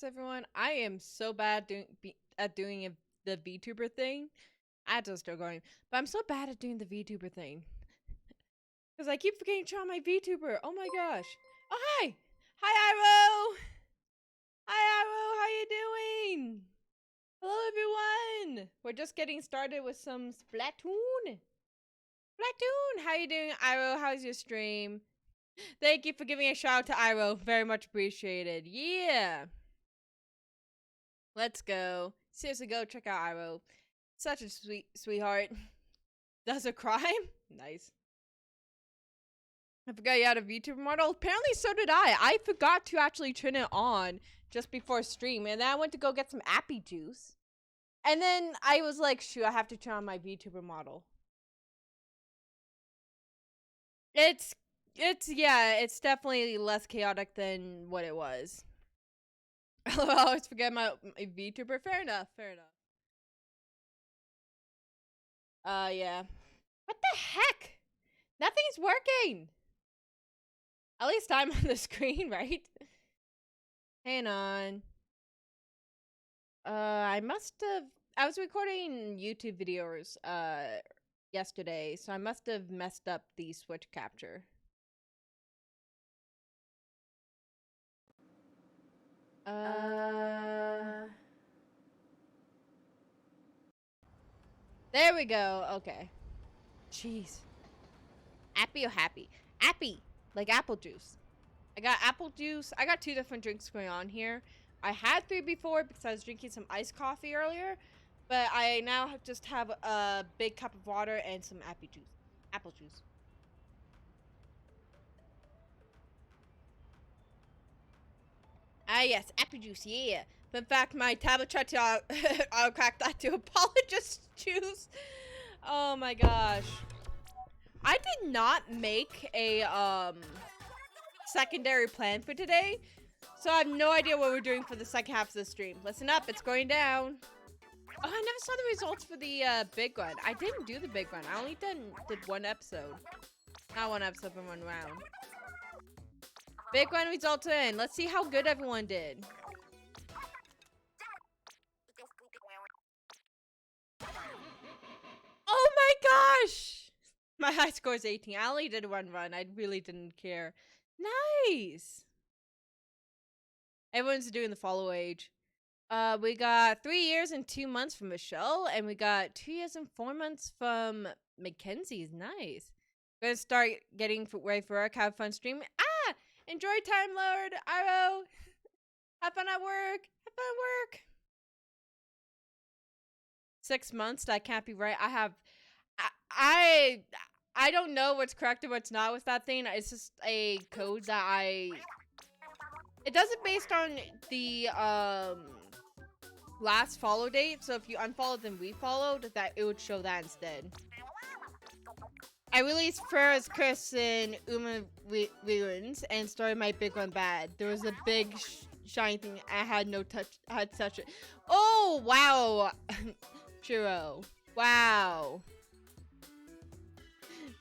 everyone. I am so bad at doing the VTuber thing. I had to start going, but I'm so bad at doing the VTuber thing because I keep forgetting to turn on my VTuber. Oh my gosh! Oh hi, hi Iro. Hi Iro, how you doing? Hello everyone. We're just getting started with some Splatoon. Splatoon. How you doing, Iro? How's your stream? Thank you for giving a shout out to Iro. Very much appreciated. Yeah. Let's go. Seriously, go check out Iro. Such a sweetheart. Does a crime? Nice. I forgot you had a VTuber model. Apparently, so did I. I forgot to actually turn it on just before stream, and then I went to go get some appy juice. And then I was like, shoot, I have to turn on my VTuber model. It's definitely less chaotic than what it was. I always forget my VTuber. Fair enough. Yeah. What the heck? Nothing's working. At least I'm on the screen, right? Hang on. I was recording YouTube videos, yesterday, so I must have messed up the switch capture. There we go. Okay. Jeez. Appy or happy? Appy, like apple juice. I got apple juice. I got two different drinks going on here. I had three before because I was drinking some iced coffee earlier, but I now just have a big cup of water and some appy juice. Apple juice. Ah, yes, apple juice, yeah. But in fact, my tablet tried to crack that to apologist juice. Oh my gosh. I did not make a secondary plan for today, so I have no idea what we're doing for the second half of the stream. Listen up, it's going down. Oh, I never saw the results for the big one. I didn't do the big one. I only did one episode. Not one episode, but one round. Big one results in. Let's see how good everyone did. Oh my gosh! My high score is 18. I only did one run. I really didn't care. Nice! Everyone's doing the follow age. We got 3 years and 2 months from Michelle, and we got 2 years and 4 months from Mackenzie's. Nice. We're gonna start getting ready for work. Have fun streaming. Ah! Enjoy time, Lord. Iro. Have fun at work. Have fun at work. 6 months. That can't be right. I don't know what's correct and what's not with that thing. It's just a code that it does it based on the last follow date. So if you unfollowed and refollowed, that it would show that instead. I released Ferris, Chris, and Uma Ruins and started my big one bad. There was a big shiny thing. I had no touch. I had to touch it. Oh wow, Churro. Wow.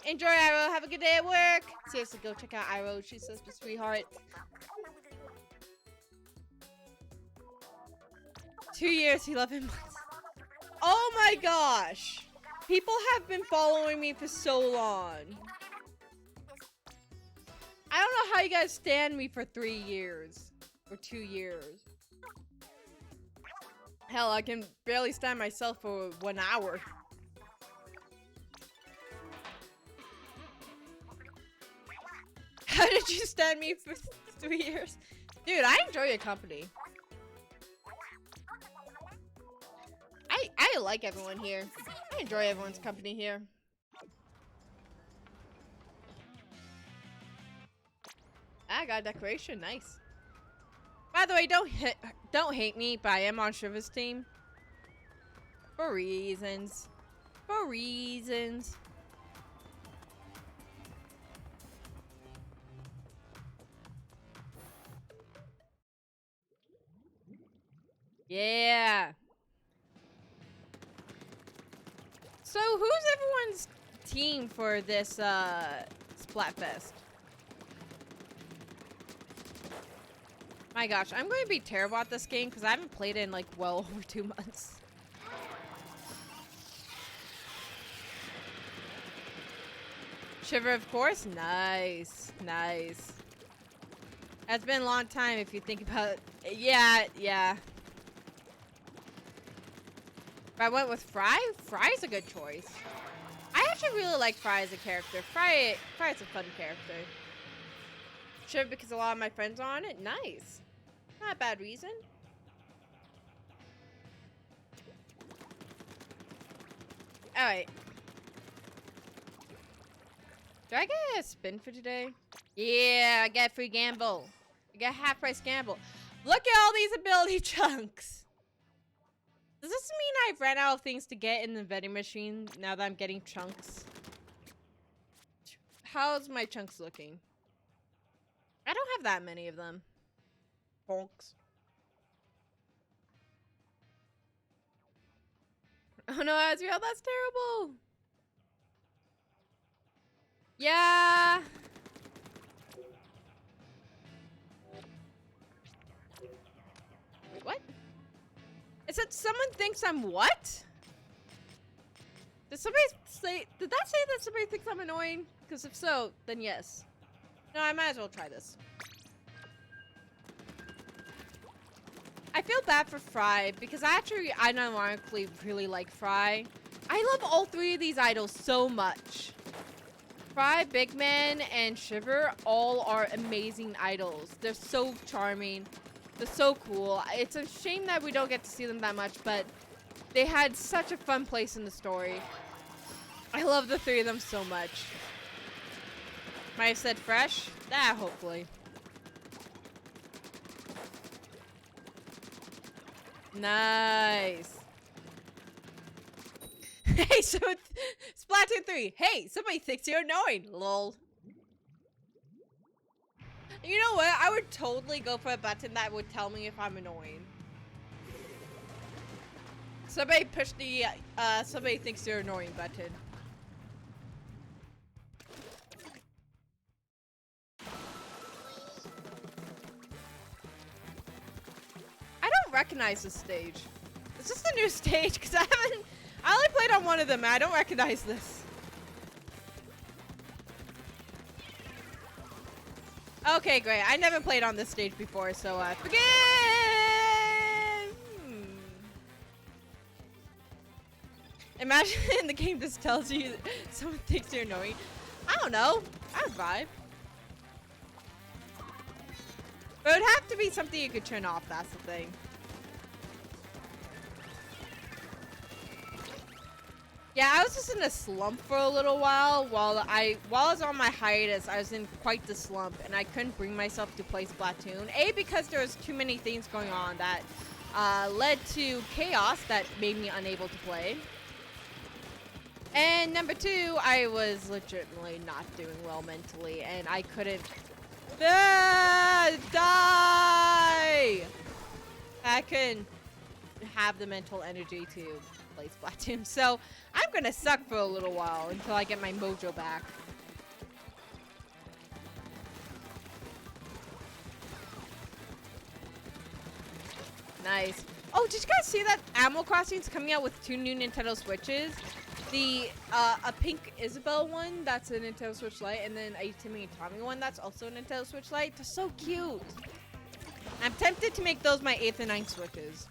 Enjoy, Iro. Have a good day at work. Seriously, go check out Iro. She's such a sweetheart. 2 years, 11 months. Oh my gosh. People have been following me for so long. I don't know how you guys stand me for 3 years. Or 2 years. Hell, I can barely stand myself for 1 hour. How did you stand me for 3 years? Dude, I enjoy your company. I like everyone here. I enjoy everyone's company here. I got a decoration, nice. By the way, don't hate me, but I am on Shiva's team. For reasons. For reasons. Yeah. So who's everyone's team for this Splatfest? My gosh, I'm going to be terrible at this game because I haven't played it in like well over 2 months. Shiver, of course. Nice. Nice. It's been a long time if you think about it. Yeah, yeah. If I went with Fry, Fry's a good choice. I actually really like Fry as a character. Fry's a fun character. Sure, because a lot of my friends are on it. Nice. Not a bad reason. Alright. Do I get a spin for today? Yeah, I get free gamble. I get half price gamble. Look at all these ability chunks. Does this mean I've ran out of things to get in the vending machine now that I'm getting chunks? How's my chunks looking? I don't have that many of them. Honks. Oh no, Azriel, that's terrible. Yeah. Wait, what? It said someone thinks I'm what? Did somebody say, did that say that somebody thinks I'm annoying? Because if so, then yes. No, I might as well try this. I feel bad for Fry because I actually unironically really like Fry. I love all three of these idols so much. Fry, Big Man, and Shiver all are amazing idols. They're so charming. They're so cool. It's a shame that we don't get to see them that much, but they had such a fun place in the story. I love the three of them so much. Might have said fresh? Ah, hopefully. Nice. Hey, so Splatoon 3. Hey, somebody thinks you're annoying. Lol. You know what? I would totally go for a button that would tell me if I'm annoying. Somebody push the somebody thinks you're annoying button. I don't recognize this stage. Is this the new stage? Because I only played on one of them and I don't recognize this. Okay, great. I never played on this stage before, so forget. Imagine in the game this tells you someone thinks you're annoying. I don't know. I would vibe. But it would have to be something you could turn off, that's the thing. Yeah, I was just in a slump for a little while. While I was on my hiatus, I was in quite the slump, and I couldn't bring myself to play Splatoon. A, because there was too many things going on that led to chaos that made me unable to play. And number two, I was legitimately not doing well mentally, and I couldn't die! I couldn't have the mental energy to play Splatoon, so I'm gonna suck for a little while until I get my mojo back. Nice. Oh, did you guys see that Animal Crossing's coming out with 2 new Nintendo Switches? The a pink Isabelle one that's a Nintendo Switch Lite, and then a Timmy and Tommy one that's also a Nintendo Switch Lite. They're so cute. I'm tempted to make those my 8th and 9th Switches.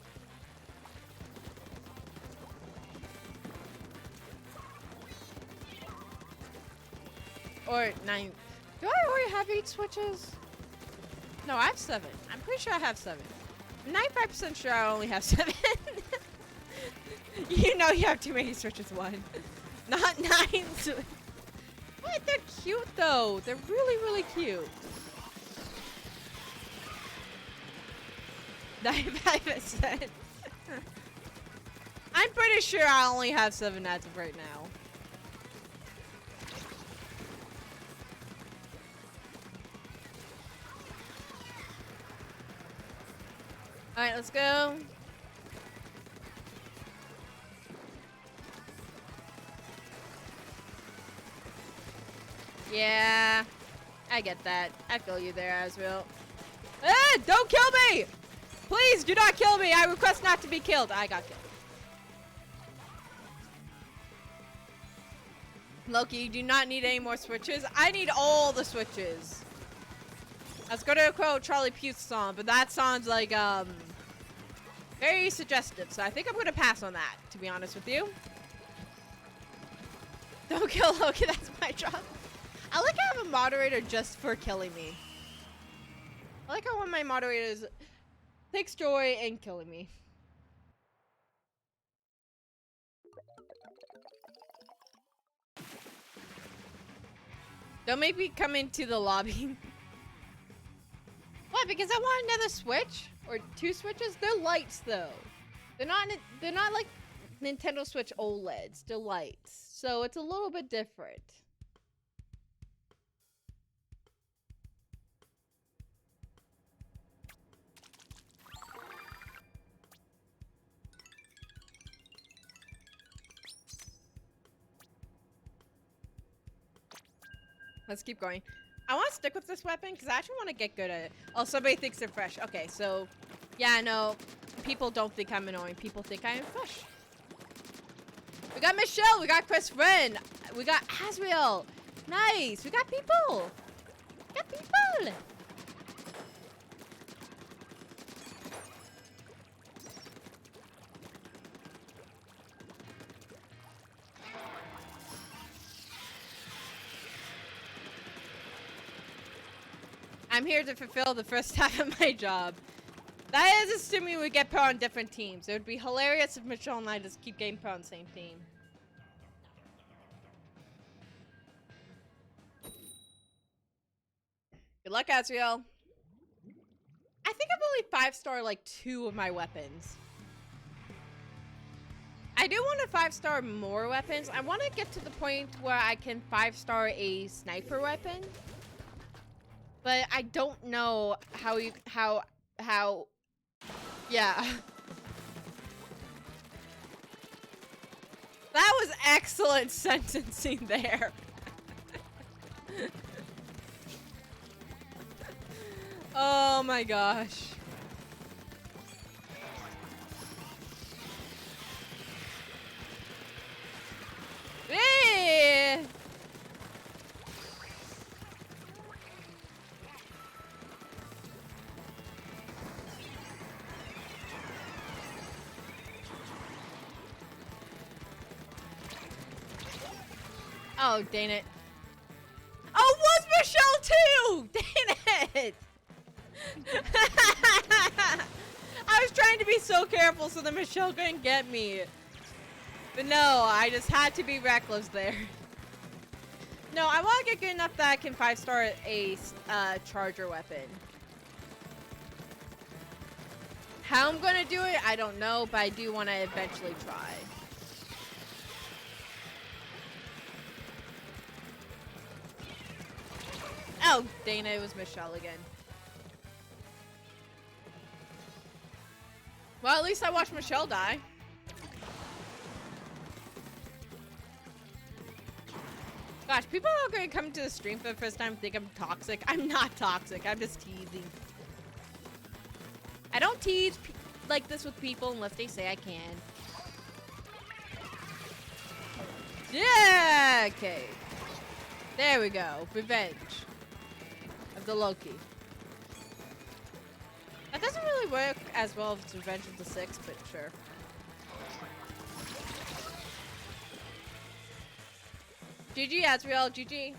Or 9. Do I already have 8 Switches? No, I have 7. I'm pretty sure I have 7. I'm 95% sure I only have 7. You know you have too many Switches, one. Not 9. What? They're cute though. They're really, really cute. 95%. I'm pretty sure I only have 7 as of right now. Alright, let's go. Yeah, I get that. I feel you there, Azrael. Ah, don't kill me! Please do not kill me. I request not to be killed. I got killed. Loki, you do not need any more switches. I need all the switches. I was gonna quote Charlie Puth's song, but that sounds like, very suggestive. So I think I'm gonna pass on that, to be honest with you. Don't kill Loki, that's my job. I like I have a moderator just for killing me. I like how one of my moderators takes joy in killing me. Don't make me come into the lobby. What? Because I want another switch? Or 2 switches? They're lights though. They're not like Nintendo Switch OLEDs. They're lights. So it's a little bit different. Let's keep going. I want to stick with this weapon because I actually want to get good at it. Oh, somebody thinks they're fresh. Okay, so yeah, no, people don't think I'm annoying. People think I am fresh. We got Michelle. We got Chris Ren. We got Asriel. Nice. We got people. We got people. I'm here to fulfill the first half of my job. That is assuming we get put on different teams. It would be hilarious if Michelle and I just keep getting put on the same team. Good luck, Azriel. I think I've only 5-star like 2 of my weapons. I do want to 5-star more weapons. I want to get to the point where I can 5-star a sniper weapon. But I don't know how yeah. That was excellent sentencing there. Oh my gosh. Eh. Oh, dang it. Oh, was Michelle too? Dang it. I was trying to be so careful so that Michelle couldn't get me. But no, I just had to be reckless there. No, I want to get good enough that I can 5-star a charger weapon. How I'm going to do it, I don't know, but I do want to eventually try. Oh, Dana, it was Michelle again. Well, at least I watched Michelle die. Gosh, people are going to come to the stream for the first time and think I'm toxic. I'm not toxic. I'm just teasing. I don't tease like this with people unless they say I can. Yeah, okay. There we go. Revenge of the Loki. That doesn't really work as well if it's Revenge of the Six, but sure. GG, Azriel, GG.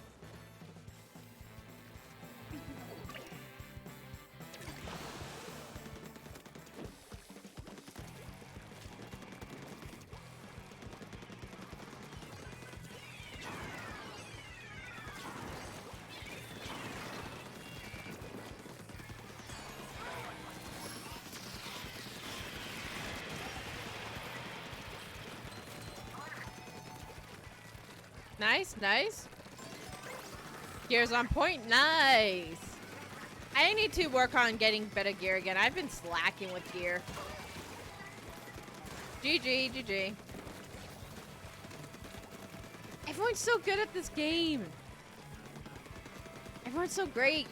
Nice, nice. Gear's on point. Nice. I need to work on getting better gear again. I've been slacking with gear. GG, GG. Everyone's so good at this game. Everyone's so great.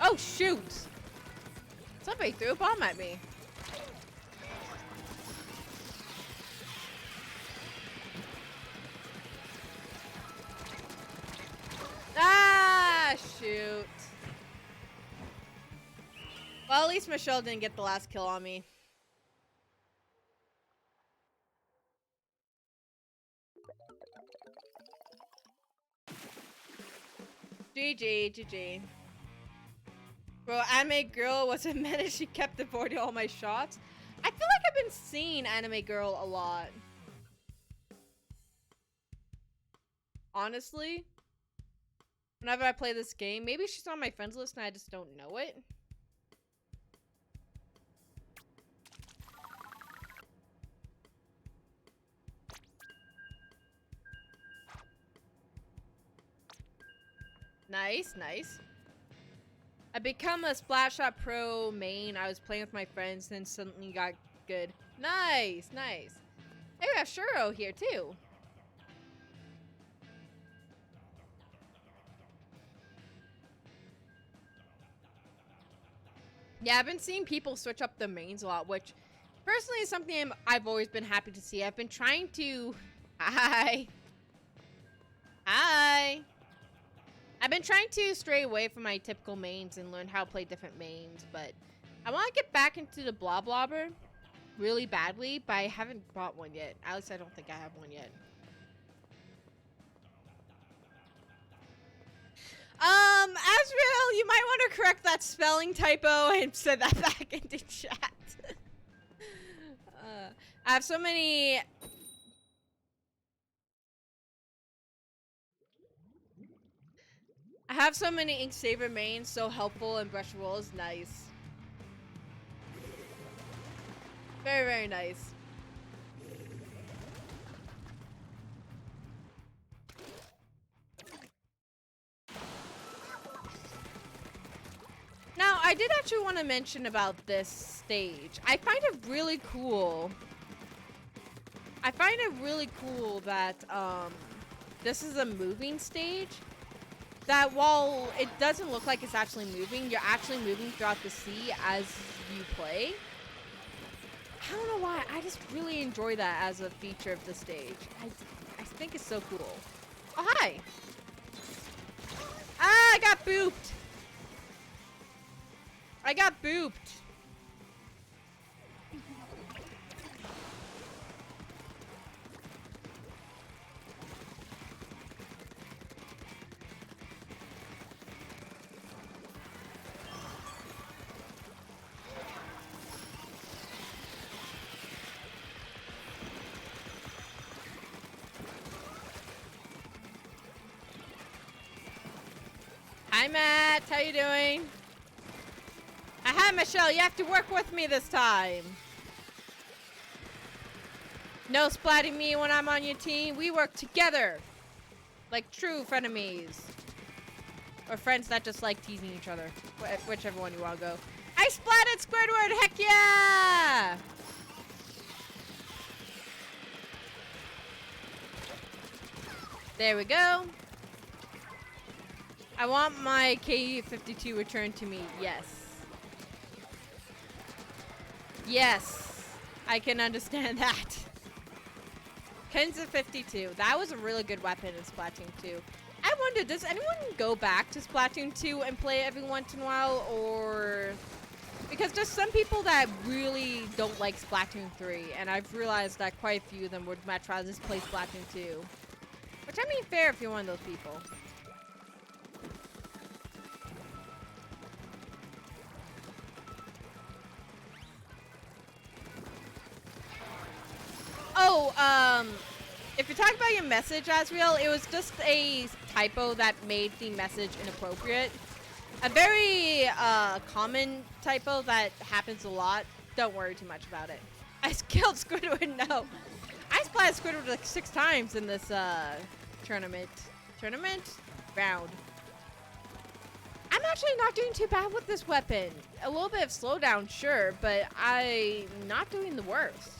Oh, shoot! Somebody threw a bomb at me. Ah, shoot. Well, at least Michelle didn't get the last kill on me. GG, GG. Bro, Anime Girl was a menace. She kept avoiding all my shots. I feel like I've been seeing Anime Girl a lot. Honestly. Whenever I play this game. Maybe she's on my friends list and I just don't know it. Nice, nice. I become a Splatshot Pro main. I was playing with my friends, then suddenly got good. Nice, nice. Hey, we have Shuro here too. Yeah, I've been seeing people switch up the mains a lot, which personally is something I've always been happy to see. I've been trying to... Hi. Hi. I've been trying to stray away from my typical mains and learn how to play different mains, but I want to get back into the Bloblobber really badly, but I haven't bought one yet. At least I don't think I have one yet. Asriel, you might want to correct that spelling typo and send that back into chat. I have so many... I have so many Ink Saver mains, so helpful, and Brush Roll is nice. Very, very nice. Now, I did actually want to mention about this stage. I find it really cool. I find it really cool that this is a moving stage. That while it doesn't look like it's actually moving, you're actually moving throughout the sea as you play. I don't know why. I just really enjoy that as a feature of the stage. I think it's so cool. Oh, hi. Ah, I got booped. I got booped. Hi, Matt. How you doing? Aha, Michelle, you have to work with me this time. No splatting me when I'm on your team. We work together. Like true frenemies. Or friends that just like teasing each other. Whichever one you want to go. I splatted Squidward! Heck yeah! There we go. I want my KU-52 returned to me. Yes. Yes. I can understand that. Kenza 52. That was a really good weapon in Splatoon 2. I wonder, does anyone go back to Splatoon 2 and play it every once in a while? Or... Because there's some people that really don't like Splatoon 3. And I've realized that quite a few of them would much rather just play Splatoon 2. Which, I mean, fair if you're one of those people. Oh, if you're talking about your message, Asriel, it was just a typo that made the message inappropriate. A very, common typo that happens a lot. Don't worry too much about it. I killed Squidward, no. I splatted Squidward like 6 times in this, tournament. Round. I'm actually not doing too bad with this weapon. A little bit of slowdown, sure, but I'm not doing the worst.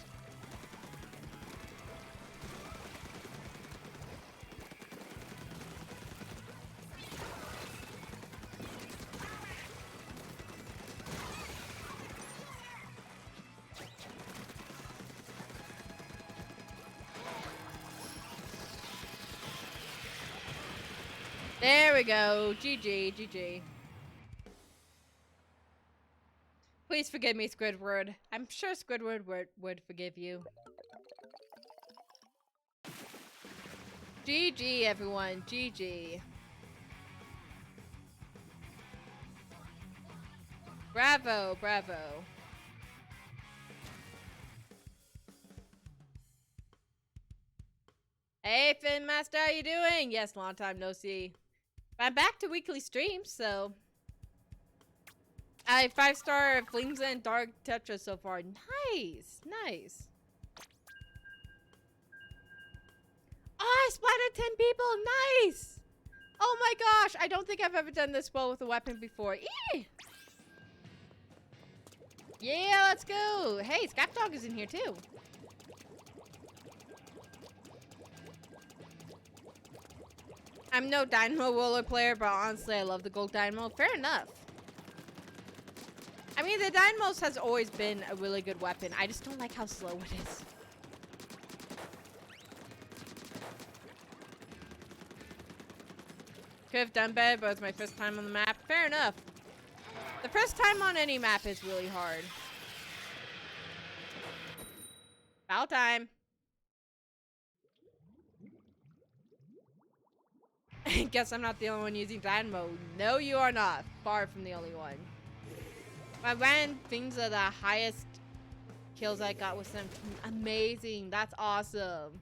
There we go. GG, GG. Please forgive me, Squidward. I'm sure Squidward would forgive you. GG, everyone. GG. Bravo, bravo. Hey, Finn Master, how you doing? Yes, long time no see. I'm back to weekly streams, so... I 5-star Flings and Dark Tetra so far. Nice, nice. Oh, I splattered 10 people. Nice. Oh my gosh, I don't think I've ever done this well with a weapon before. Eee! Yeah, let's go. Hey, Scrap Dog is in here too. I'm no Dynamo Roller player, but honestly, I love the Gold Dynamo. Fair enough. I mean, the Dynamos has always been a really good weapon. I just don't like how slow it is. Could have done better, but it was my first time on the map. Fair enough. The first time on any map is really hard. Foul time. Guess I'm not the only one using Dynamo. No, you are not. Far from the only one. My random things are the highest kills I got with them. Amazing. That's awesome.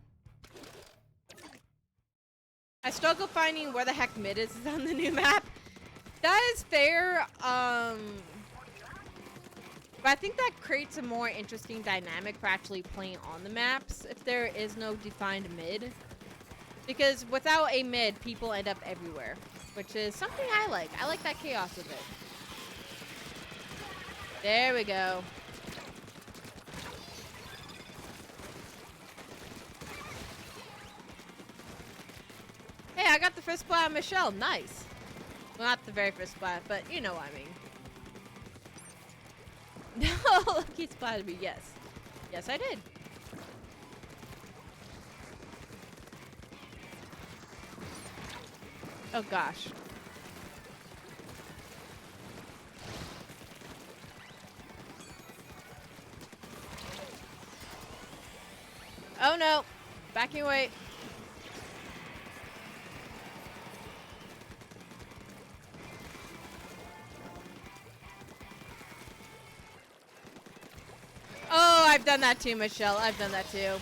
I struggle finding where the heck mid is on the new map. That is fair. But I think that creates a more interesting dynamic for actually playing on the maps if there is no defined mid. Because without a mid, people end up everywhere, which is something I like. I like that chaos of it. There we go. Hey, I got the first splat on Michelle. Nice. Well, not the very first splat, but you know what I mean. No, Lucky splatted me. Yes. Yes, I did. Oh, gosh. Oh, no. Backing away. Oh, I've done that too, Michelle. I've done that too.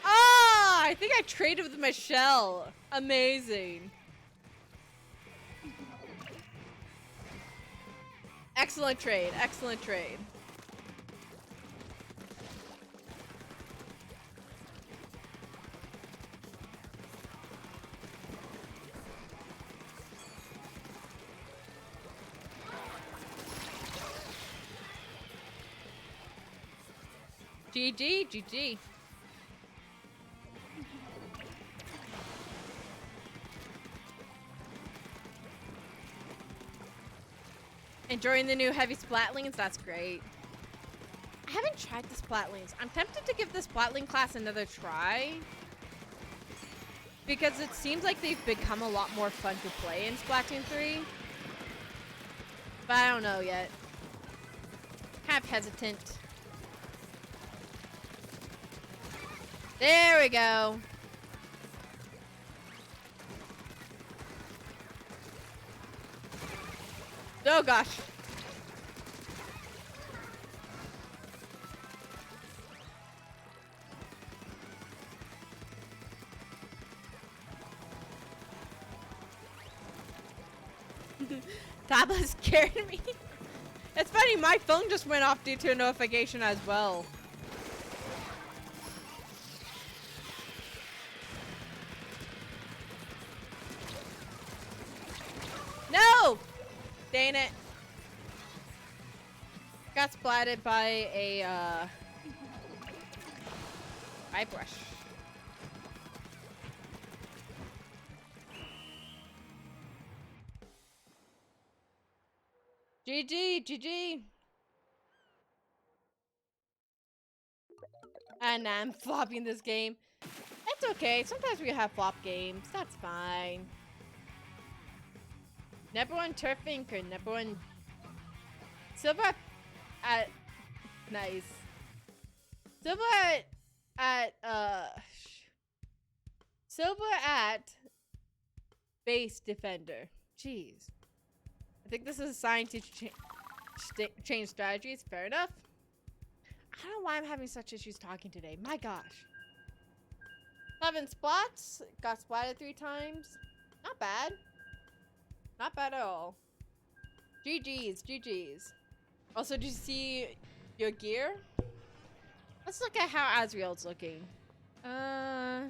Oh, I think I traded with Michelle. Amazing. Excellent trade. Excellent trade. GG, GG. Enjoying the new heavy splatlings? That's great. I haven't tried the splatlings. I'm tempted to give the splatling class another try. Because it seems like they've become a lot more fun to play in Splatoon 3. But I don't know yet. Kind of hesitant. There we go. Oh gosh. Tabla scared me. It's funny, my phone just went off due to a notification as well. No! Dang it. Got splatted by a, eye brush. GG, GG. And I'm flopping this game. That's okay. Sometimes we have flop games. That's fine. Number one turf anchor. Number one silver at nice. Silver at silver at base defender. Jeez. I think this is a sign to change strategies. Fair enough. I don't know why I'm having such issues talking today. My gosh. 7 spots. Got splatted 3 times. Not bad. Not bad at all. GG's. GG's. Also, did you see your gear? Let's look at how Azriel's looking. Yeah,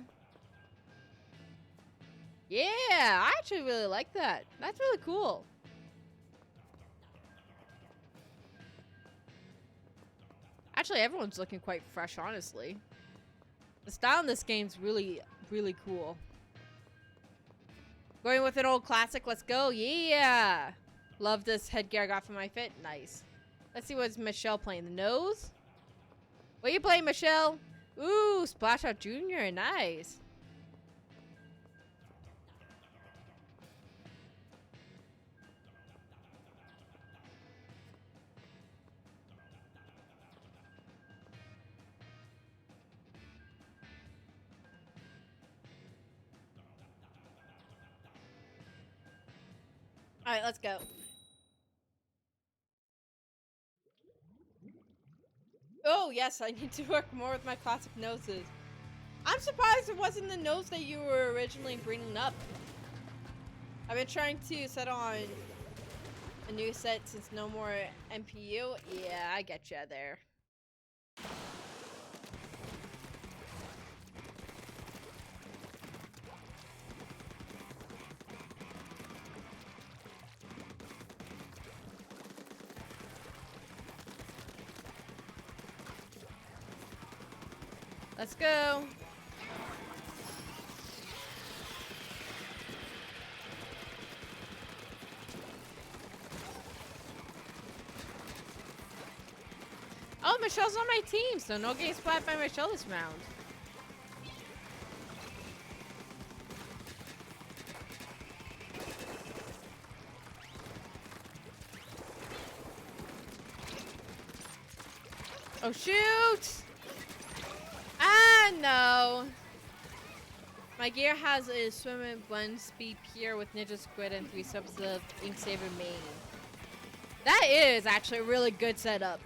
I actually really like that. That's really cool. Actually, everyone's looking quite fresh, honestly. The style in this game's really, really cool. Going with an old classic, let's go. Yeah! Love this headgear I got for my fit. Nice. Let's see what's Michelle playing. The nose? What are you playing, Michelle? Ooh, Splash Out Junior. Nice. Alright, let's go. Oh, yes, I need to work more with my classic noses. I'm surprised it wasn't the nose that you were originally bringing up. I've been trying to settle on a new set since no more MPU. Yeah, I get you there. Let's go. Oh, Michelle's on my team, so no game splat by Michelle this round. Oh, shoot! Ah, no. My gear has a swim and blend speed pier with Ninja Squid and 3 subs of Inksaver main. That is actually a really good setup.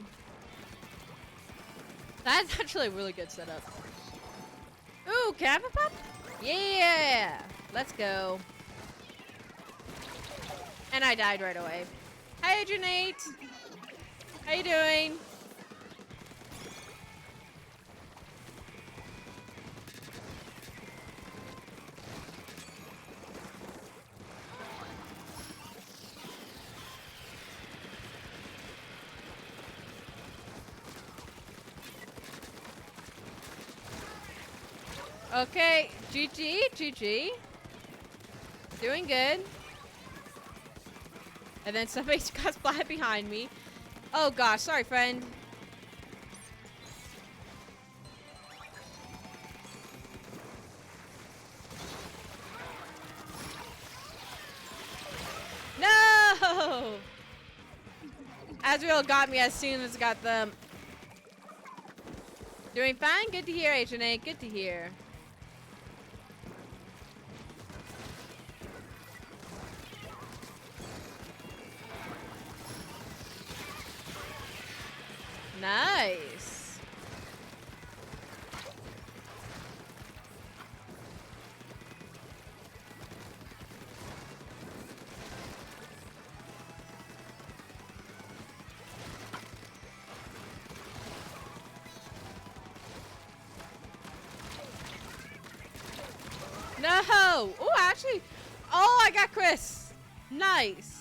That's actually a really good setup. Ooh, can I have a pop? Yeah! Let's go. And I died right away. Hi, Agent 8. How you doing? Okay, GG, GG. Doing good. And then somebody got splatted behind me. Oh gosh, sorry friend. No! Azrael got me as soon as I got them. Doing fine? Good to hear, Agent 8. Good to hear. Nice. No! Oh, actually. Oh, I got Chris. Nice.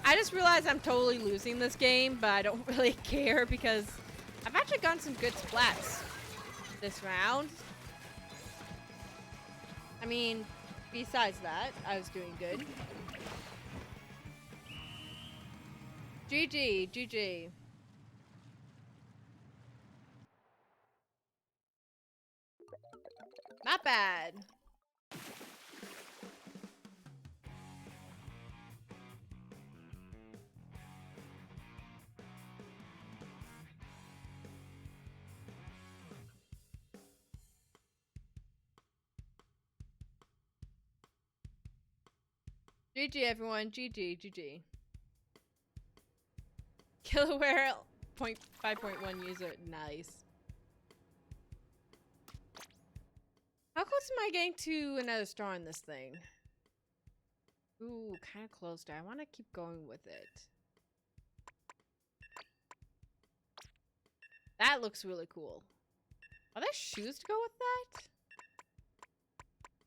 I just realized I'm totally losing this game, but I don't really care because I've actually gotten some good splats this round. I mean, besides that, I was doing good. GG, GG. Not bad. GG everyone, GG. Killaware 5.1 user, nice. How close am I getting to another star on this thing? Ooh, kind of close there. I want to keep going with it. That looks really cool. Are there shoes to go with that?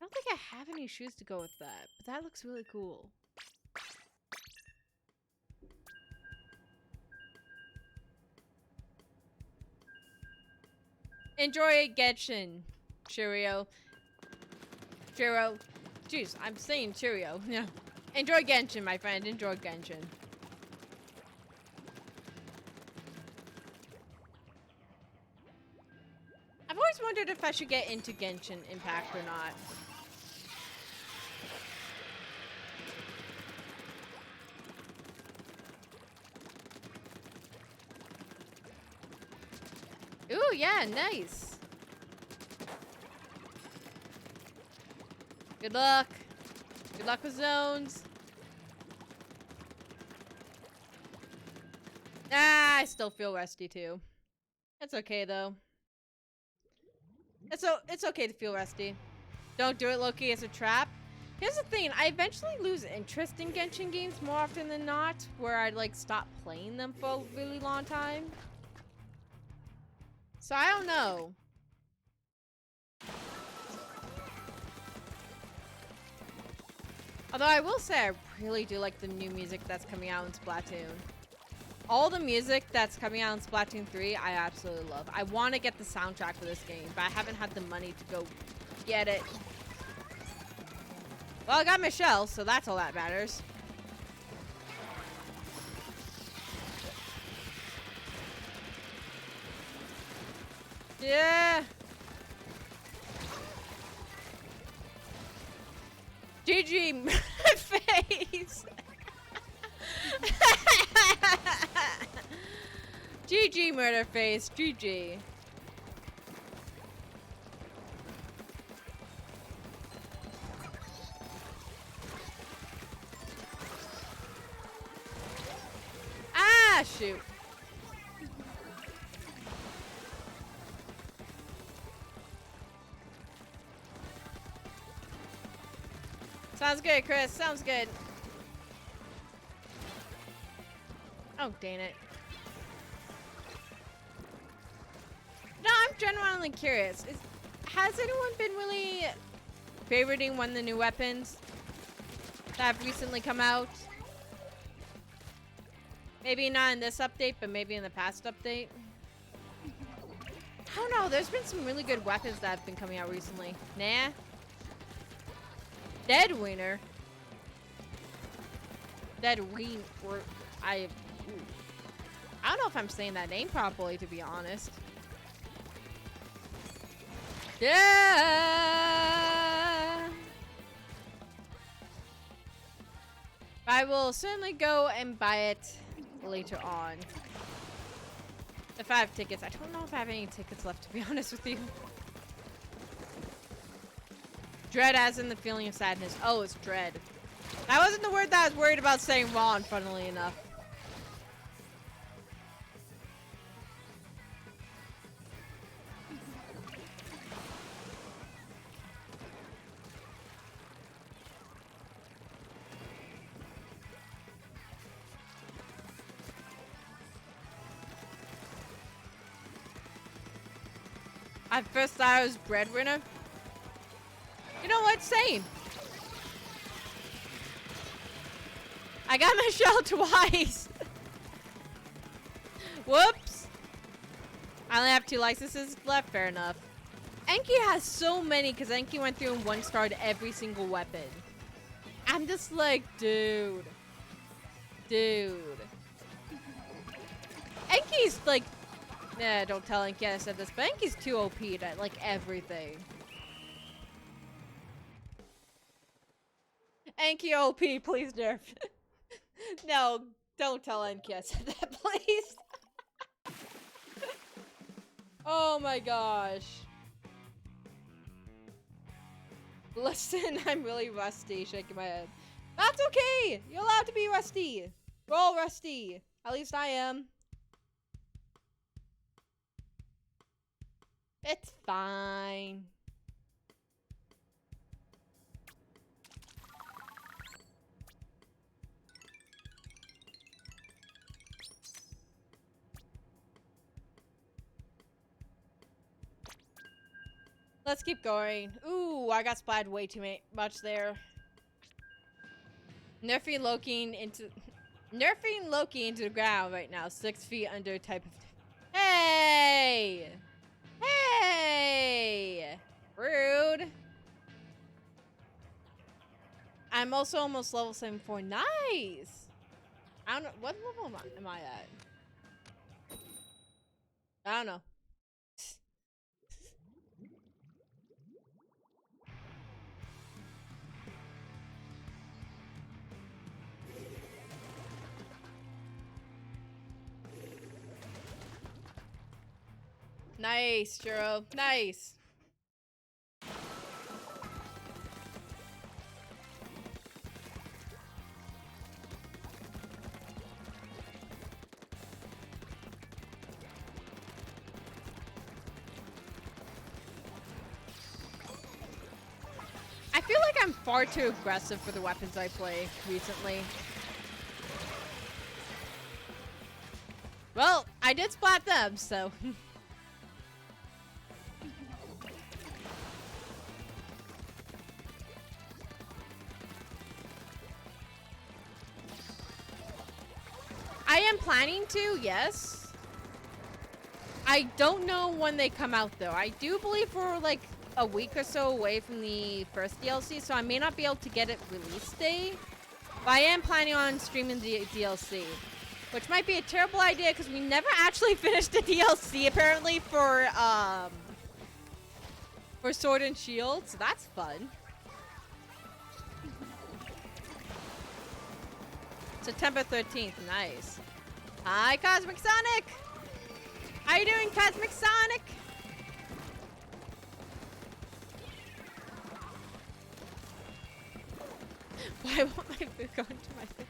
I don't think I have any shoes to go with that, but that looks really cool. Enjoy Genshin, Cheerio. Cheerio. Jeez, I'm saying Cheerio. No. Enjoy Genshin, my friend. Enjoy Genshin. I've always wondered if I should get into Genshin Impact or not. Ooh, yeah, nice. Good luck. Good luck with zones. Ah, I still feel rusty too. That's okay though. It's okay to feel rusty. Don't do it, Loki. It's a trap. Here's the thing. I eventually lose interest in Genshin games more often than not, where I like stop playing them for a really long time. So I don't know. Although I will say I really do like the new music that's coming out in Splatoon. All the music that's coming out in Splatoon 3, I absolutely love. I want to get the soundtrack for this game, but I haven't had the money to go get it. Well, I got Michelle, so that's all that matters. Yeah. GG face. GG murder face. GG. Ah, shoot. Sounds good, Chris. Sounds good. Oh, dang it. No, I'm genuinely curious. Has anyone been really favoriting one of the new weapons that have recently come out? Maybe not in this update, but maybe in the past update. I don't know. There's been some really good weapons that have been coming out recently. Nah. Dead Wiener. Dead Wien. I don't know if I'm saying that name properly, to be honest. Yeah. I will certainly go and buy it later on. If I have tickets. I don't know if I have any tickets left, to be honest with you. Dread as in the feeling of sadness. Oh, it's dread. That wasn't the word that I was worried about saying wrong, funnily enough. I first thought I was breadwinner. You know what? Same. I got Michelle twice. Whoops. I only have 2 licenses left. Fair enough. Enki has so many because Enki went through and 1-starred every single weapon. I'm just like, dude. Dude. Enki's like... Nah, don't tell Enki I said this, but Enki's too OP at like everything. 'Cause Enki's like everything. 'Cause Enki's too OP at like everything. 'Cause Enki's like... Nah, don't tell Enki I said this, but Enki's too OP at like everything. 'Cause Enki's like... Nah, don't tell Enki I said this, but Enki's too OP at like everything. Enki OP, please nerf. No, don't tell Enki I said that, please. Oh my gosh. Listen, I'm really rusty, shaking my head. That's okay! You're allowed to be rusty! We're all rusty. At least I am. It's fine. Let's keep going. Ooh, I got splatted way too much there. Nerfing Loki into the ground right now. 6 feet under type of. Hey! Hey! Rude. I'm also almost level 74. Nice! I don't know. What level am I at? I don't know. Nice, Juro. Nice. I feel like I'm far too aggressive for the weapons I play recently. Well, I did splat them, so. I am planning to, yes. I don't know when they come out, though. I do believe we're like a week or so away from the first DLC, so I may not be able to get it release day. But I am planning on streaming the DLC. Which might be a terrible idea because we never actually finished the DLC apparently for Sword and Shield, so that's fun. September 13th, nice. Hi, Cosmic Sonic! How you doing, Cosmic Sonic? Why won't my food go into my food?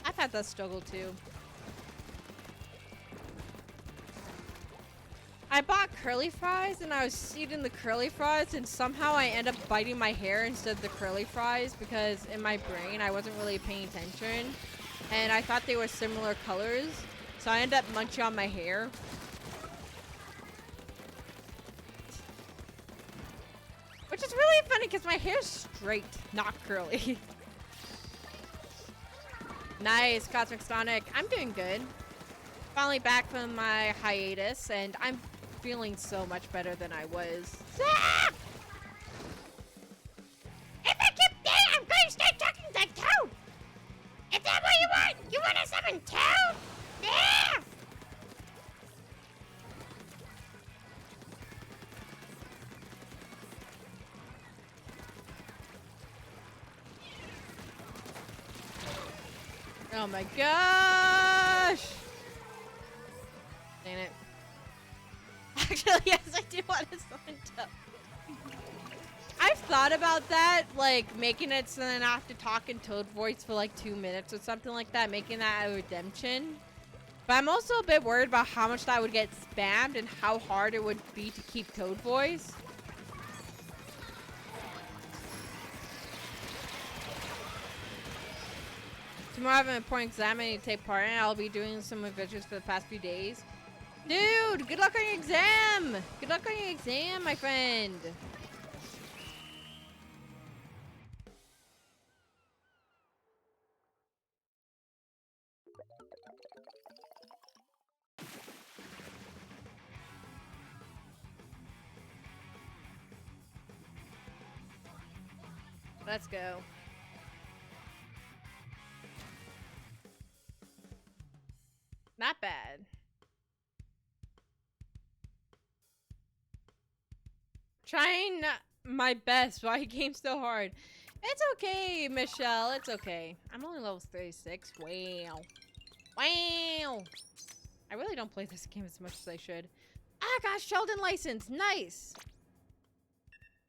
I've had that struggle too. I bought curly fries and I was eating the curly fries and somehow I end up biting my hair instead of the curly fries because in my brain I wasn't really paying attention and I thought they were similar colors, so I ended up munching on my hair. Which is really funny because my hair's straight, not curly. Nice, Cosmic Sonic. I'm doing good. Finally back from my hiatus and I'm feeling so much better than I was. Ah! If I keep there, I'm going to start talking like Toad. Is that what you want? You want to summon Toad? Yeah! Oh my gosh! Dang it. Actually, yes, I do want to summon Toad. I've thought about that, like, making it so then I have to talk in Toad voice for like 2 minutes or something like that, making that a redemption. But I'm also a bit worried about how much that would get spammed and how hard it would be to keep Toad voice. Tomorrow I have an important exam I need to take part in. I'll be doing some revisions for the past few days. Dude, good luck on your exam! Good luck on your exam, my friend! Let's go. Not bad. Trying my best. Why he came so hard? It's okay, Michelle. It's okay. I'm only level 36. Wow. Wow. I really don't play this game as much as I should. Ah, I got Sheldon license. Nice.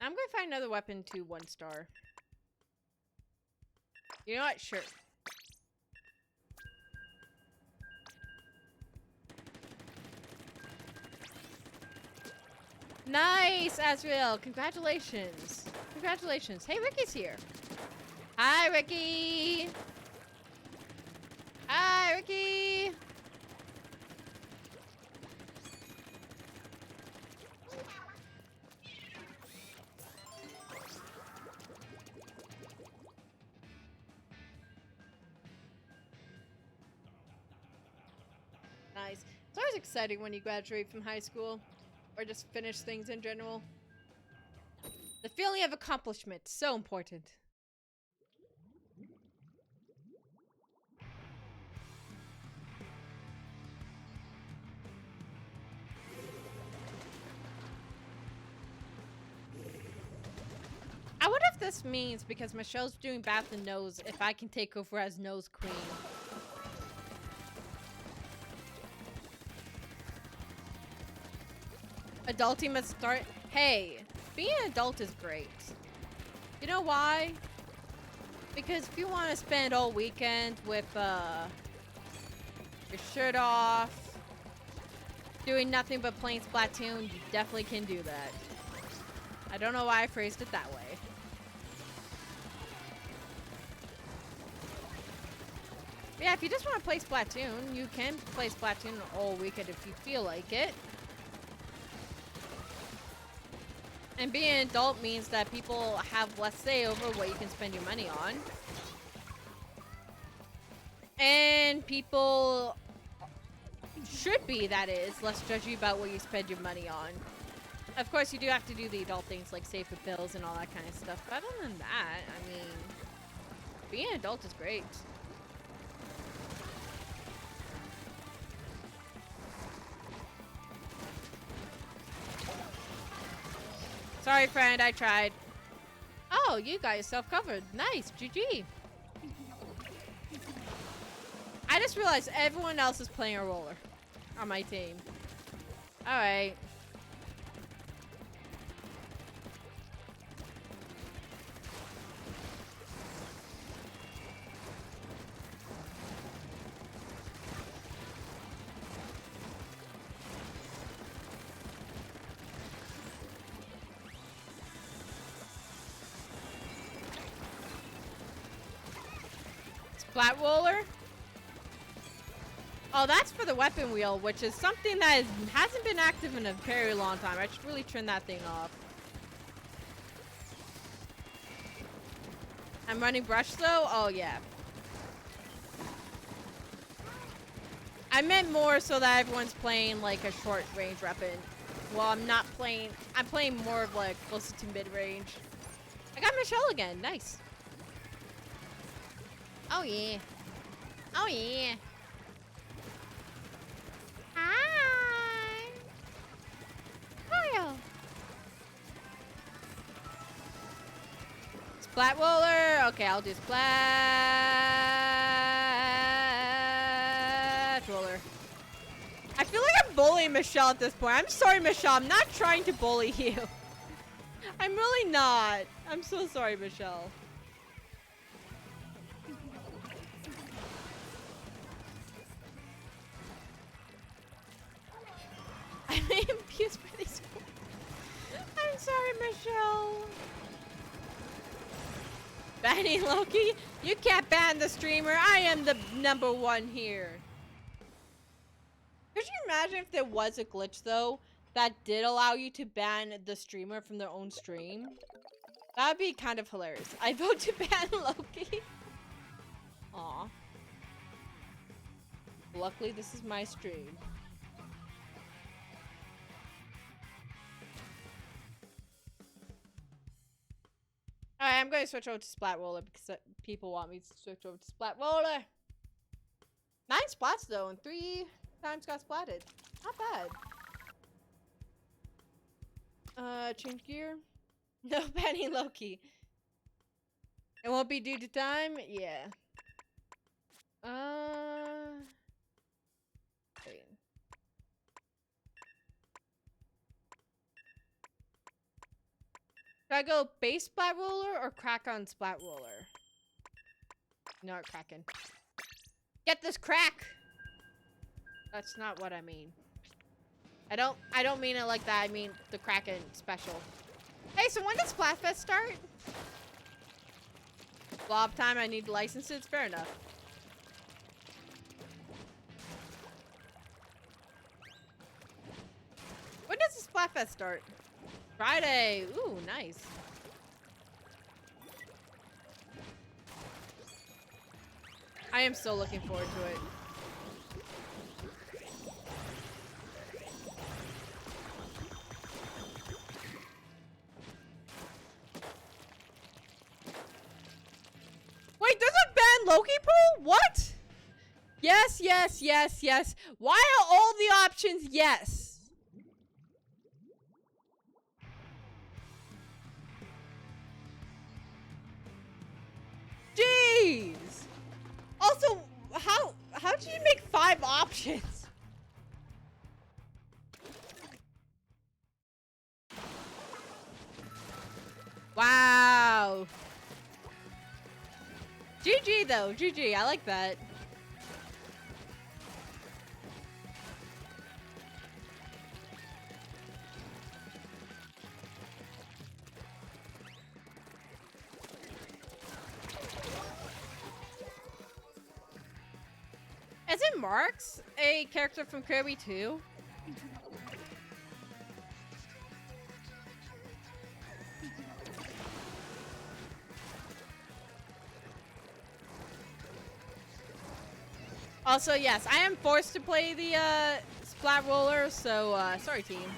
I'm going to find another weapon to 1-star. You know what? Sure. Nice, Azrael. Congratulations. Congratulations. Hey, Ricky's here. Hi, Ricky. Hi, Ricky. Nice. It's always exciting when you graduate from high school. Or just finish things in general. The feeling of accomplishment. So important. I wonder if this means because Michelle's doing Bath and Nose, if I can take over as Nose Queen. Adulting must start. Hey, being an adult is great. You know why? Because if you want to spend all weekend with your shirt off, doing nothing but playing Splatoon, you definitely can do that. I don't know why I phrased it that way. But yeah, if you just want to play Splatoon, you can play Splatoon all weekend if you feel like it. And being an adult means that people have less say over what you can spend your money on. And people should be, that is, less judgy about what you spend your money on. Of course, you do have to do the adult things like save for bills and all that kind of stuff. But other than that, I mean, being an adult is great. Sorry, friend, I tried. Oh, you got yourself covered. Nice, GG. I just realized everyone else is playing a roller on my team. Alright. Splat roller? Oh, that's for the weapon wheel, which is something that hasn't been active in a very long time. I should really turn that thing off. I'm running brush though? Oh, yeah. I meant more so that everyone's playing like a short range weapon. Well, I'm not playing. I'm playing more of like closer to mid range. I got Michelle again. Nice. Oh, yeah. Oh, yeah. Hi. Mario. Splat roller. Okay, I'll do splat roller. I feel like I'm bullying Michelle at this point. I'm sorry, Michelle. I'm not trying to bully you. I'm really not. I'm so sorry, Michelle. I'm abused by these. I'm sorry, Michelle. Banning Loki? You can't ban the streamer. I am the #1 here. Could you imagine if there was a glitch, though, that did allow you to ban the streamer from their own stream? That would be kind of hilarious. I vote to ban Loki. Aw. Luckily, this is my stream. Alright, I'm going to switch over to Splat Roller because people want me to switch over to Splat Roller. 9 splats, though, and 3 times got splatted. Not bad. Change gear. No banning Loki. It won't be due to time? Yeah. Wait. Should I go base splat roller or crack on splat roller? No, cracking. Get this crack! That's not what I mean. I don't mean it like that. I mean the Kraken special. Hey, so when does Splatfest start? Blob time, I need licenses? Fair enough. When does the Splatfest start? Friday. Ooh, nice. I am so looking forward to it. Wait, there's a banned Loki pool? What? Yes, yes, yes, yes. Why are all the options yes? Jeez. Also, how did you make 5 options? Wow. GG though, GG. I like that. Isn't Marks a character from Kirby too? Also, yes, I am forced to play the Splat Roller, so sorry team.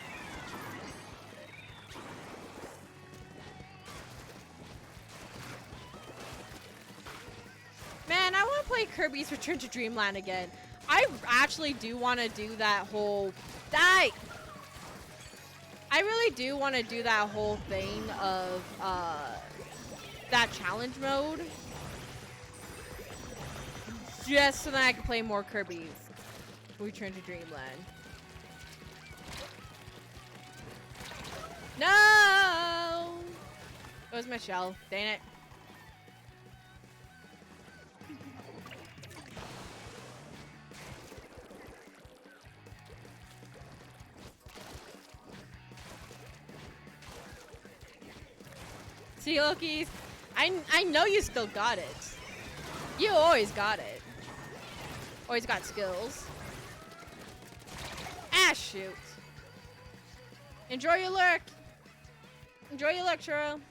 Man, I want to play Kirby's Return to Dreamland again. I actually do want to do that whole... Die! I really do want to do that whole thing of that challenge mode. Just so that I can play more Kirby's Return to Dreamland. No! It was my shell. Dang it. See, Loki, I know you still got it. You always got it. Always got skills. Ah, shoot. Enjoy your lurk. Enjoy your lurk, Churro.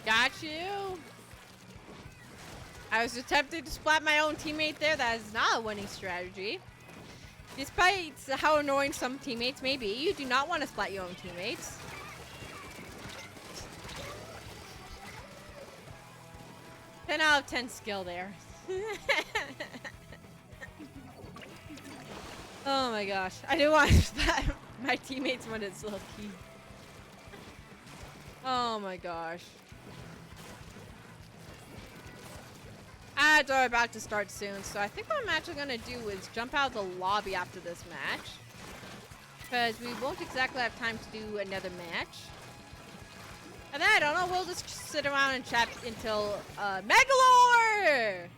Got you. I was attempting to splat my own teammate there. That is not a winning strategy. Despite how annoying some teammates may be, you do not want to splat your own teammates. Ten out of 10 skill there. Oh my gosh. I do want to splat my teammates when it's low key. Oh my gosh. Ads are about to start soon, so I think what I'm actually gonna do is jump out of the lobby after this match. Because we won't exactly have time to do another match. And then, I don't know, we'll just sit around and chat until, Megalore!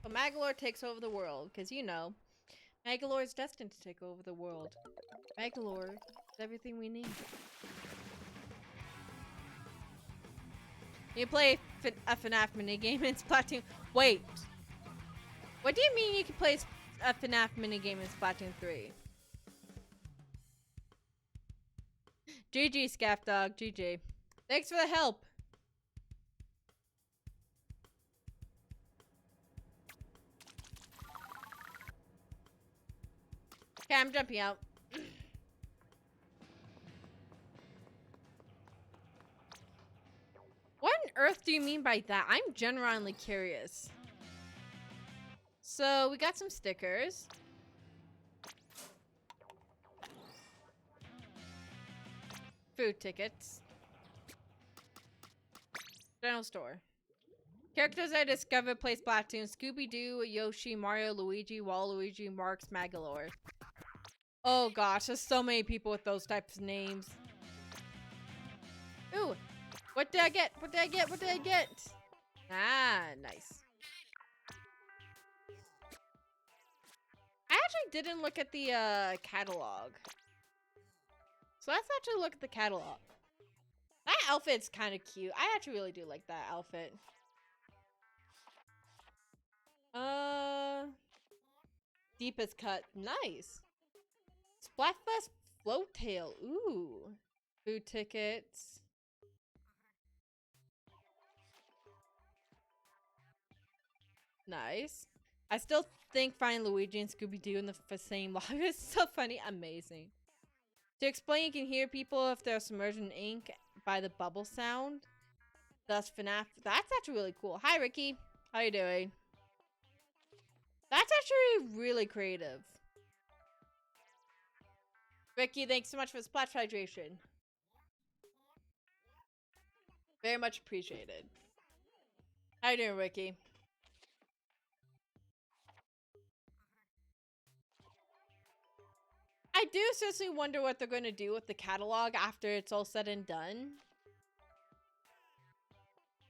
So Megalore takes over the world, because you know, Megalore is destined to take over the world. Megalore is everything we need. You play a FNAF minigame in Splatoon. Wait. What do you mean you can play a FNAF minigame in Splatoon 3? GG, Scaff Dog. GG. Thanks for the help. Okay, I'm jumping out. What on earth do you mean by that? I'm genuinely curious. So, we got some stickers. Food tickets. General store. Characters I discovered play Splatoon. Scooby-Doo, Yoshi, Mario, Luigi, Waluigi, Marks, Magalore. Oh gosh, there's so many people with those types of names. Ooh, what did I get? What did I get? What did I get? Ah, nice. I actually didn't look at the catalog. So let's actually look at the catalog. That outfit's kind of cute. I actually really do like that outfit. Deepest cut. Nice. Splatfest float tail. Ooh. Food tickets. Nice. I still think finding Luigi and Scooby-Doo in the same lobby is so funny. Amazing. To explain, you can hear people if they're submerged in ink by the bubble sound. Thus, FNAF. That's actually really cool. Hi, Ricky. How you doing? That's actually really creative. Ricky, thanks so much for the splash hydration. Very much appreciated. How you doing, Ricky? I do seriously wonder what they're going to do with the catalog after it's all said and done.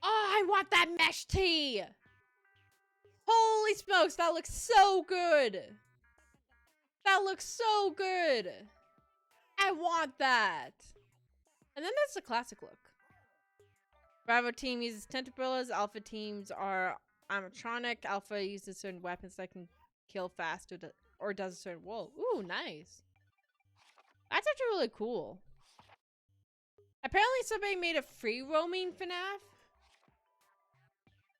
Oh, I want that mesh tee! Holy smokes, that looks so good! That looks so good! I want that! And then there's the classic look. Bravo team uses tentacles, alpha teams are animatronic, alpha uses certain weapons that can kill fast or does a certain whoa. Ooh, nice. That's actually really cool. Apparently somebody made a free roaming FNAF.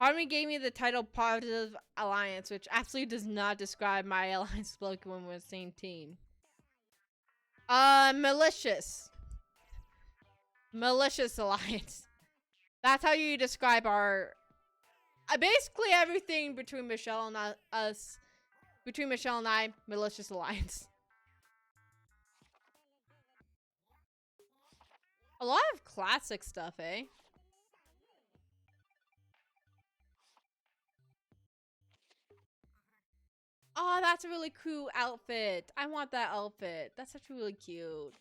Harmony gave me the title Positive Alliance, which absolutely does not describe my alliance look when we're the same team. Malicious. Malicious Alliance. That's how you describe our... basically everything between Michelle and us. Between Michelle and I, Malicious Alliance. A lot of classic stuff, eh? Oh, that's a really cool outfit. I want that outfit. That's actually really cute.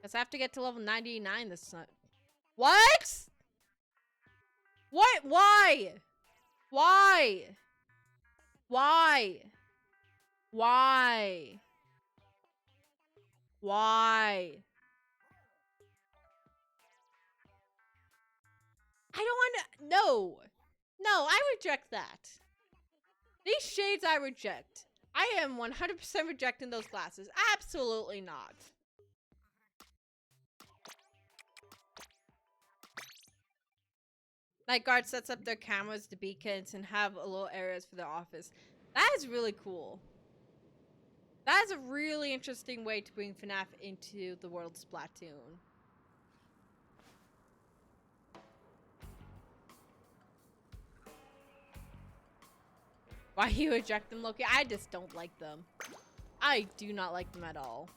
Guess I have to get to level 99 this time. What? What? Why? Why? Why? Why? Why? I don't want to. No. No, I reject that. These shades I reject. I am 100% rejecting those glasses. Absolutely not. Night Guard sets up their cameras to beacons and have little areas for their office. That is really cool. That is a really interesting way to bring FNAF into the world of Splatoon. Why you reject them, Loki? I just don't like them. I do not like them at all.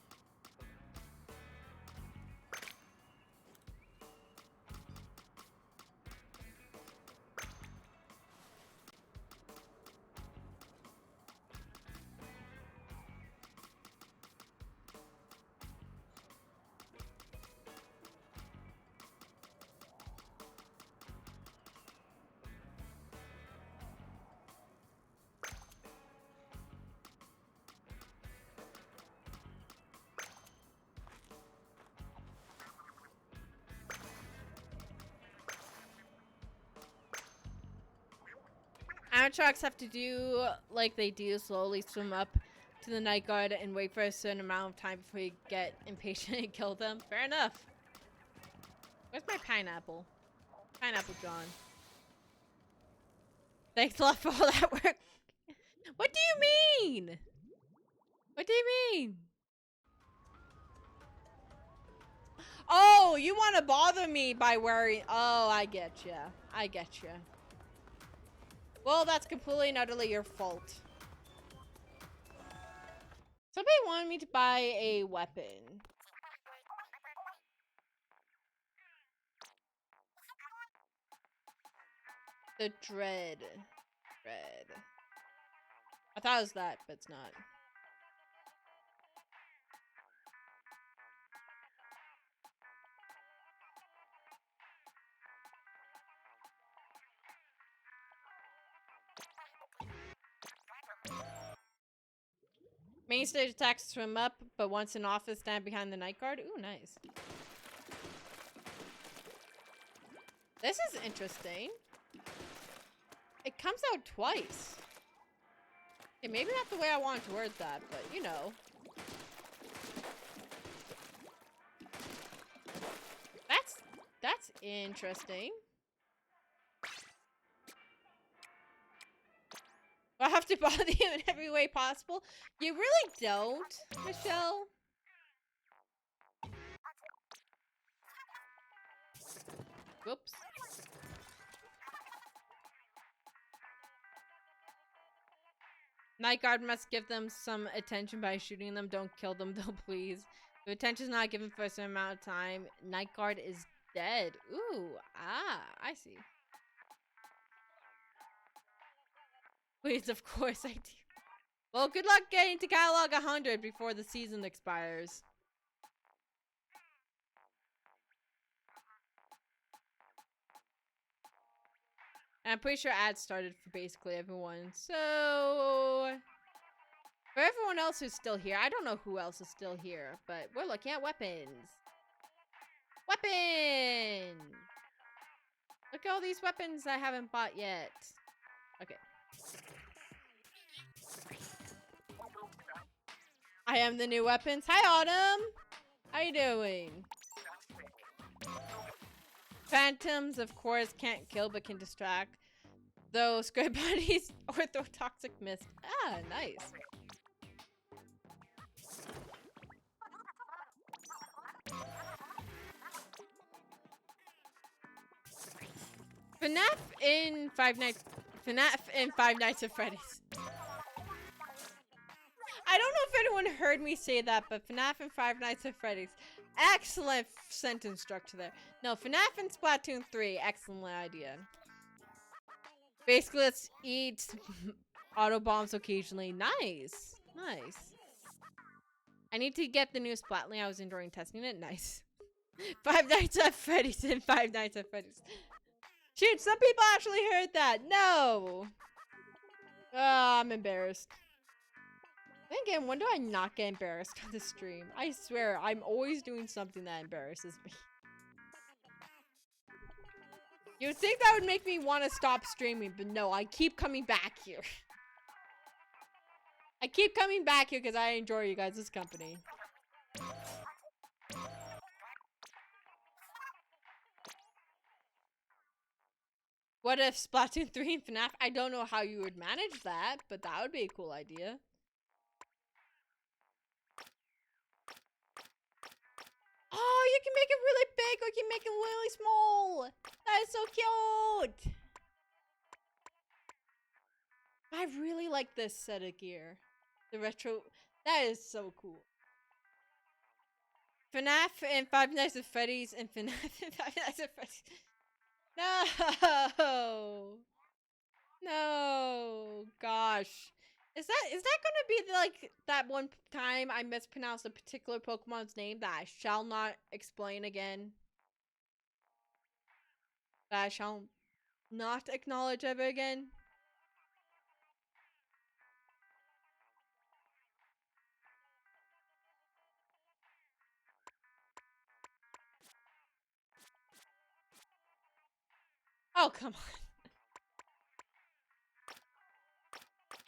Animatronics have to do like they do, slowly swim up to the Night Guard and wait for a certain amount of time before you get impatient and kill them. Fair enough. Where's my pineapple? Pineapple John. Thanks a lot for all that work. What do you mean? What do you mean? Oh, you want to bother me by wearing... Oh, I get you. I get you. Well, that's completely and utterly your fault. Somebody wanted me to buy a weapon. The dread. I thought it was that, but it's not. Main stage attacks swim up, but once in office, stand behind the night guard. Ooh, nice. This is interesting. It comes out twice. Okay, maybe not the way I wanted to word that, but you know. That's interesting. I have to bother you in every way possible. You really don't, Michelle. Whoops. Night guard must give them some attention by shooting them. Don't kill them though, please. If attention is not given for a certain amount of time, night guard is dead. Ooh, I see. Please, of course I do. Well, good luck getting to catalog 100 before the season expires. And I'm pretty sure ads started for basically everyone. So, for everyone else who's still here, I don't know who else is still here, but we're looking at weapons. Weapon! Look at all these weapons I haven't bought yet. Okay. I am the new weapons. Hi, Autumn! How you doing? Phantoms, of course, can't kill but can distract. Though square bodies or throw toxic mist. Ah, nice. FNAF in Five Nights at Freddy's. I don't know if anyone heard me say that, but FNAF and Five Nights at Freddy's. Excellent sentence structure there. No, FNAF and Splatoon 3. Excellent idea. Basically, let's eat auto bombs occasionally. Nice. Nice. I need to get the new Splatling. I was enjoying testing it. Nice. Five Nights at Freddy's and Five Nights at Freddy's. Shoot, some people actually heard that. No. Oh, I'm embarrassed. Then again, when do I not get embarrassed on the stream? I swear, I'm always doing something that embarrasses me. You would think that would make me want to stop streaming, but no, I keep coming back here. I keep coming back here because I enjoy you guys' company. What if Splatoon 3 and FNAF? I don't know how you would manage that, but that would be a cool idea. Oh, you can make it really big or you can make it really small. That is so cute. I really like this set of gear. The retro. That is so cool. FNAF and Five Nights at Freddy's and FNAF and Five Nights at Freddy's. No. No. Gosh. Is that gonna be like that one time I mispronounced a particular Pokemon's name that I shall not explain again? That I shall not acknowledge ever again? Oh, come on.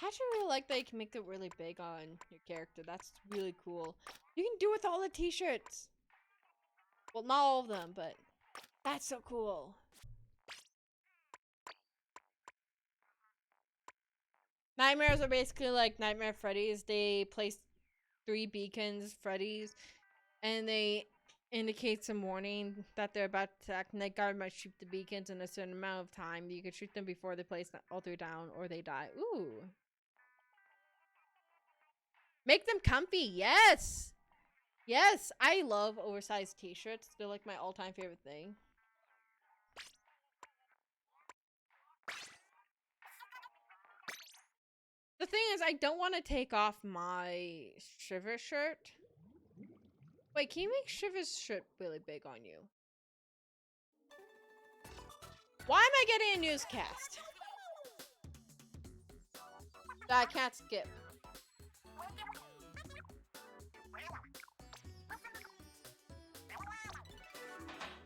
I actually really like that you can make it really big on your character. That's really cool. You can do it with all the t-shirts. Well, not all of them, but that's so cool. Nightmares are basically like Nightmare Freddy's. They place 3 beacons, Freddy's, and they indicate some warning that they're about to attack, and the guard must shoot the beacons in a certain amount of time. You can shoot them before they place all 3 down, or they die. Ooh. Make them comfy. Yes! Yes! I love oversized t-shirts. They're like my all-time favorite thing. The thing is, I don't want to take off my Shiver shirt. Wait, can you make Shiver's shirt really big on you? Why am I getting a newscast? That I can't skip.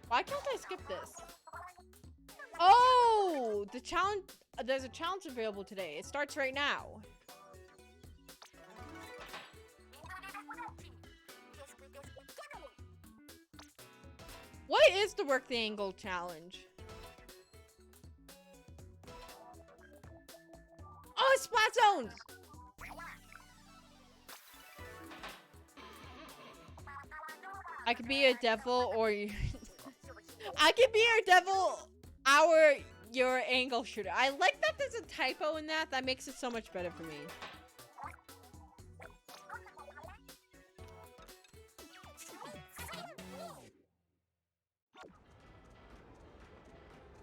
Why can't I skip this? Oh! The challenge... There's a challenge available today. It starts right now. What is the work the angle challenge? Oh, it's splat zones! I could be a devil or you... I could be your devil, your angle shooter. I like that there's a typo in that. That makes it so much better for me.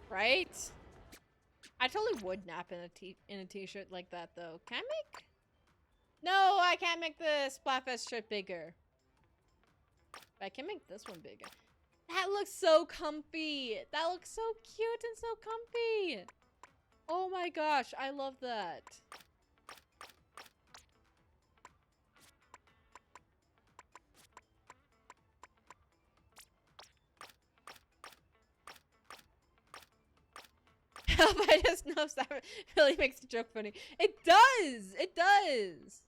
Right? I totally would nap in a t-shirt like that though. Can I make? No, I can't make the Splatfest shirt bigger. But I can make this one bigger. That looks so comfy. That looks so cute and so comfy. Oh my gosh, I love that. I just know if that really makes the joke funny. It does! It does!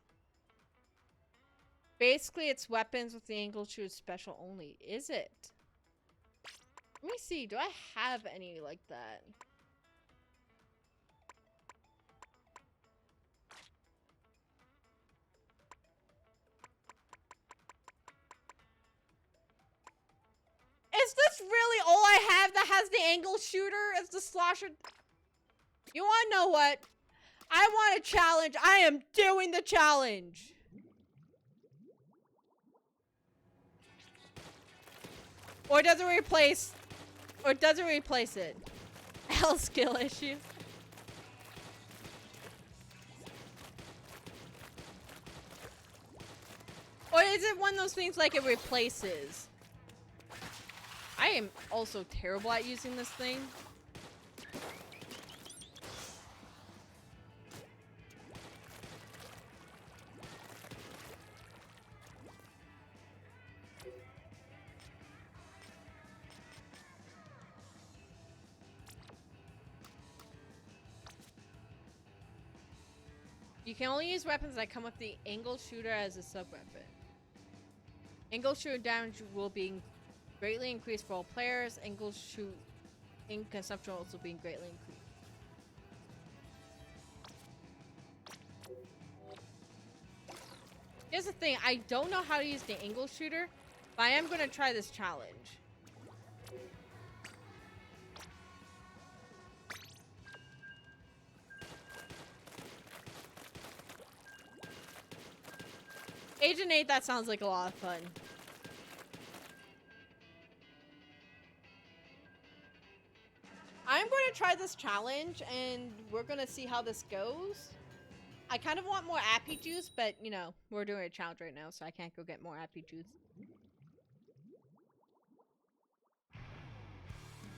Basically, it's weapons with the angle shoot special only. Is it? Let me see. Do I have any like that? Is this really all I have that has the angle shooter as the slasher? You wanna know what? I want a challenge. I am doing the challenge. Or does it replace... Or does it replace it? Hell skill issue. Or is it one of those things like it replaces? I am also terrible at using this thing. You can only use weapons that come with the angle shooter as a sub-weapon. Angle shooter damage will be greatly increased for all players. Angle shooting consumption will also be greatly increased. Here's the thing, I don't know how to use the angle shooter, but I am going to try this challenge. Agent 8, that sounds like a lot of fun. I'm going to try this challenge, and we're going to see how this goes. I kind of want more appy juice, but, you know, we're doing a challenge right now, so I can't go get more appy juice.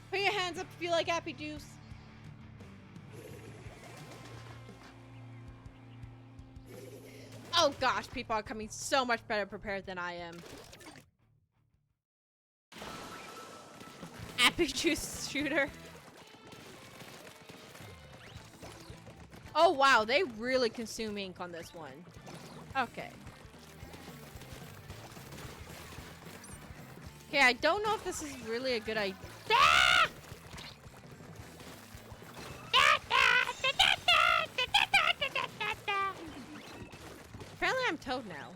Put your hands up if you like appy juice. Oh gosh, people are coming so much better prepared than I am. Appy juice shooter. Oh wow, they really consume ink on this one. Okay. Okay, I don't know if this is really a good idea. Apparently I'm Toad now.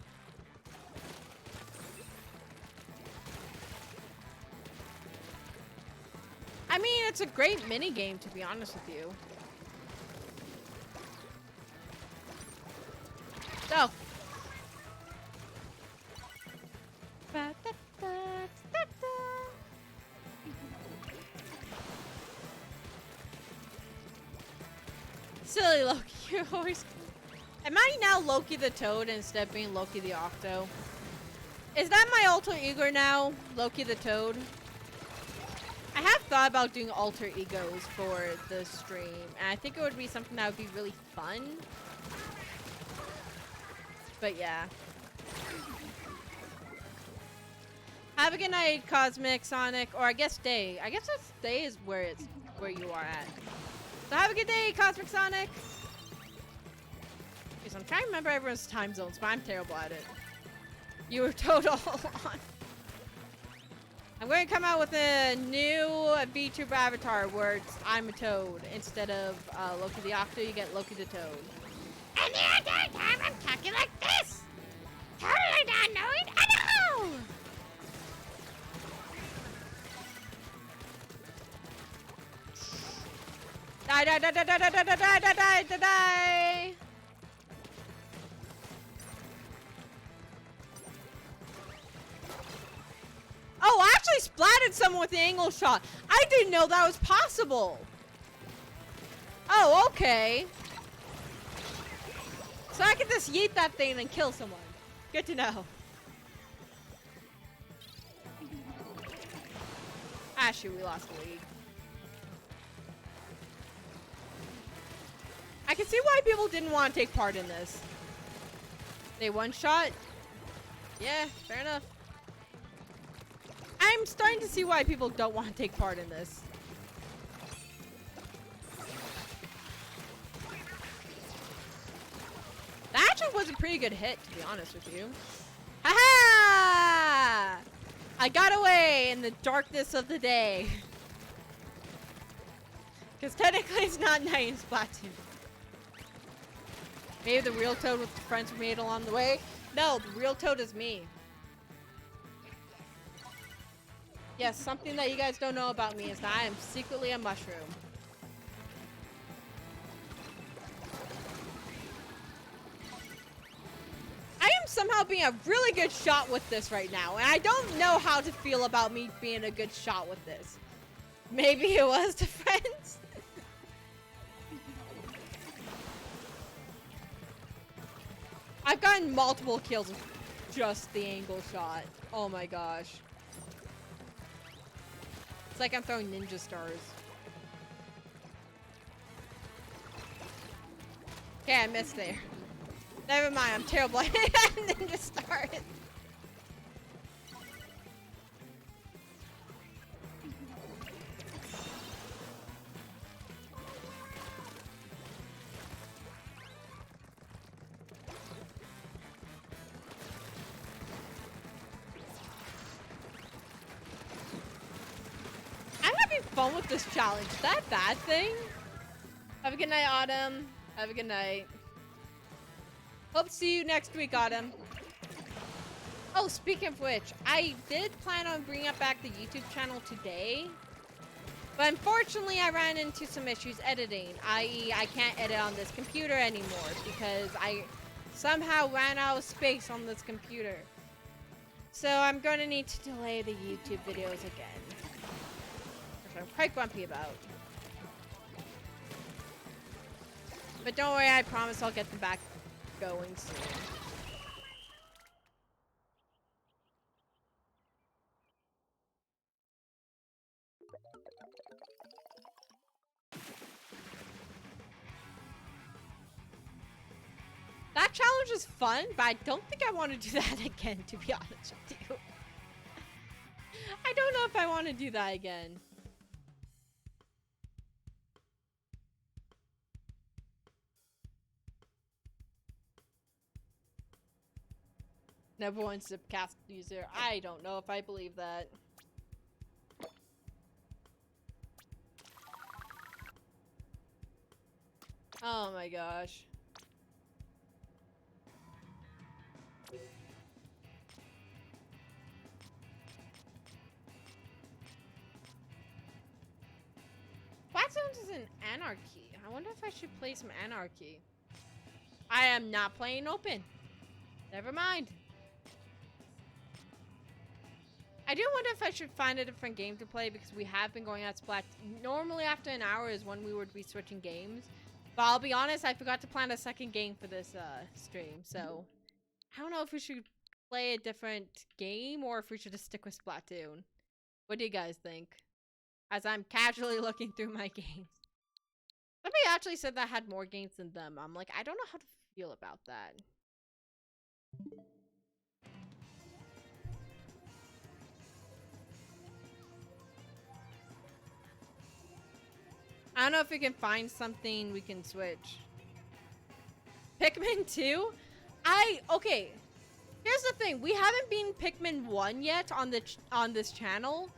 it's a great mini game, to be honest with you. So. Silly Loki, you're always... Am I now Loki the Toad instead of being Loki the Octo? Is that my alter ego now? Loki the Toad? I have thought about doing alter egos for the stream, and I think it would be something that would be really fun. But yeah. Have a good night, Cosmic, Sonic, or I guess Day. I guess that's Day is where you are at. So have a good day, Cosmic Sonic. Okay, so I'm trying to remember everyone's time zones, but I'm terrible at it. You were total on. I'm going to come out with a new VTuber avatar where I'm a toad. Instead of Loki the Octo, you get Loki the Toad. And the entire time I'm talking like this! Totally not knowing at all! Die, die, die, die, die, die, die, die, die, die, die, die! Oh, I actually splatted someone with the angle shot. I didn't know that was possible. Oh, okay. So I can just yeet that thing and kill someone. Good to know. Ah, shoot, we lost the lead. I can see why people didn't want to take part in this. They one-shot? Yeah, fair enough. I'm starting to see why people don't want to take part in this. That actually was a pretty good hit, to be honest with you. Ha-ha! I got away in the darkness of the day. Because technically it's not night in Splatoon. Maybe the real Toad with the friends we made along the way? No, the real Toad is me. Yes, something that you guys don't know about me is that I am secretly a mushroom. I am somehow being a really good shot with this right now, and I don't know how to feel about me being a good shot with this. Maybe it was to friends. I've gotten multiple kills with just the angle shot. Oh my gosh. It's like I'm throwing ninja stars. Okay, I missed there. Never mind, I'm terrible at ninja stars. Fun with this challenge. Is that a bad thing? Have a good night, Autumn. Have a good night. Hope to see you next week, Autumn. Oh, speaking of which, I did plan on bringing up back the YouTube channel today. But unfortunately, I ran into some issues editing. I.e., I can't edit on this computer anymore because I somehow ran out of space on this computer. So I'm going to need to delay the YouTube videos again. I'm quite grumpy about. But don't worry, I promise I'll get them back going soon. That challenge is fun, but I don't think I want to do that again, to be honest with you. I don't know if I want to do that again. Number one Zipcast user. I don't know if I believe that. Oh my gosh. Zones is in Anarchy. I wonder if I should play some Anarchy. I am not playing open. Never mind. I do wonder if I should find a different game to play because we have been going at Splat. Normally after an hour is when we would be switching games. But I'll be honest, I forgot to plan a second game for this stream. So I don't know if we should play a different game or if we should just stick with Splatoon. What do you guys think? As I'm casually looking through my games. Somebody actually said that I had more games than them. I'm like, I don't know how to feel about that. I don't know if we can find something we can switch. Pikmin 2? Okay. Here's the thing. We haven't been Pikmin 1 yet on this channel.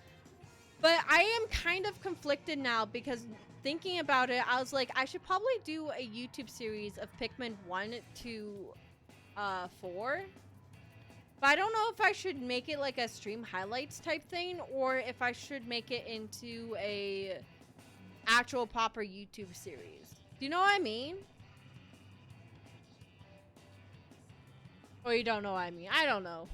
But I am kind of conflicted now because thinking about it, I was like, I should probably do a YouTube series of Pikmin 1 to 4. But I don't know if I should make it like a stream highlights type thing or if I should make it into a actual proper YouTube series. Do you know what I mean? Or you don't know what I mean? I don't know.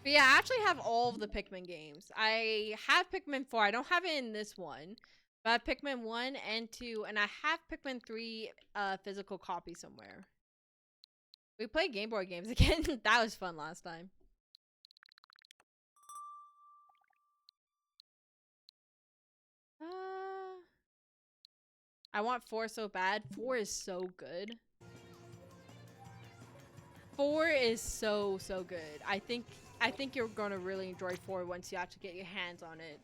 But yeah, I actually have all of the Pikmin games. I have Pikmin 4. I don't have it in this one. But I have Pikmin 1 and 2. And I have Pikmin 3 physical copy somewhere. We played Game Boy games again. That was fun last time. I want 4 so bad. 4 is so good. 4 is so good. I think you're gonna really enjoy 4 once you actually get your hands on it.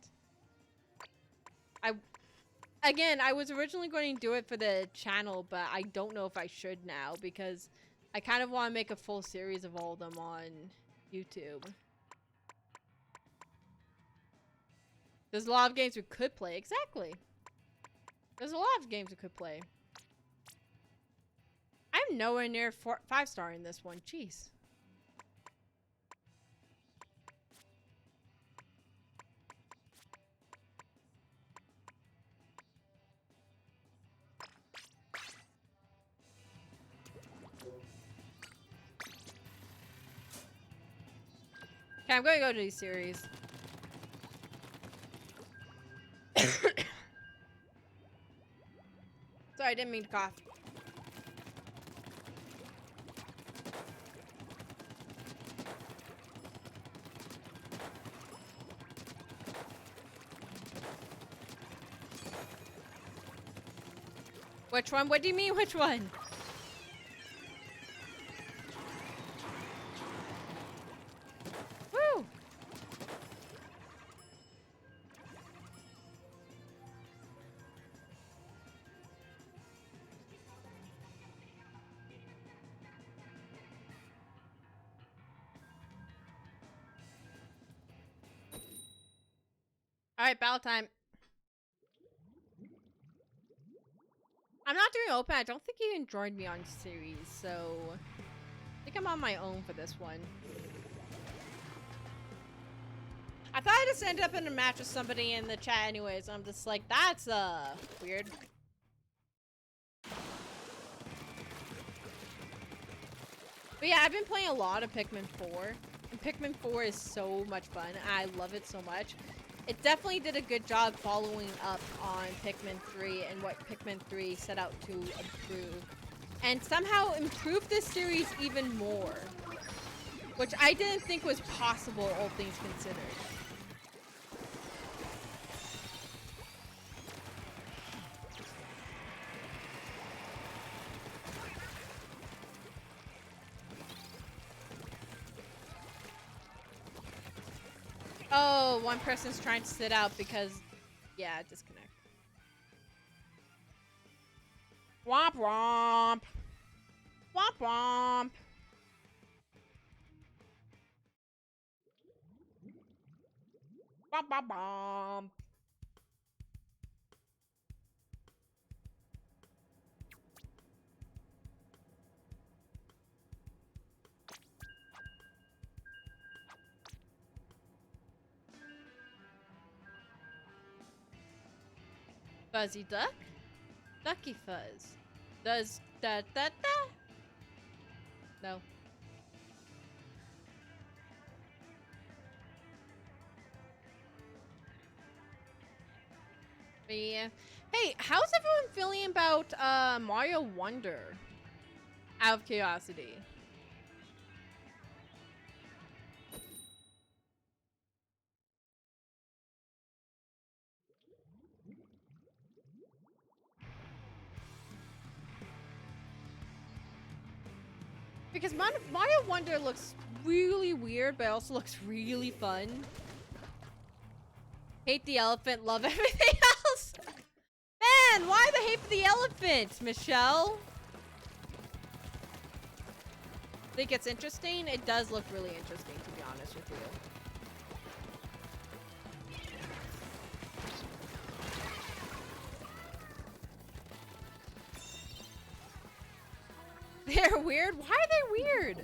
I was originally going to do it for the channel, but I don't know if I should now because I kind of want to make a full series of all of them on YouTube. There's a lot of games we could play. Exactly. There's a lot of games we could play. I'm nowhere near 5-star in this one. Jeez. Okay, I'm going to go to these series. Sorry, I didn't mean to cough. Which one? What do you mean, which one? Woo! Alright, battle time. I'm not doing open. I don't think you can join me on series, so I think I'm on my own for this one. I thought I just ended up in a match with somebody in the chat anyways. I'm just like, that's weird. But yeah, I've been playing a lot of Pikmin 4. And Pikmin 4 is so much fun. I love it so much. It definitely did a good job following up on Pikmin 3 and what Pikmin 3 set out to improve. And somehow improved this series even more. Which I didn't think was possible, all things considered. Oh, one person's trying to sit out because, yeah, disconnect. Womp womp. Womp womp. Womp womp womp. Fuzzy duck? Ducky fuzz. Does da da da? No. But yeah. Hey, how's everyone feeling about Mario Wonder? Out of curiosity. Because Mario Wonder looks really weird, but also looks really fun. Hate the elephant, love everything else. Man, why the hate for the elephant, Michelle? Think it's interesting? It does look really interesting, to be honest with you. They're weird? Why are they weird?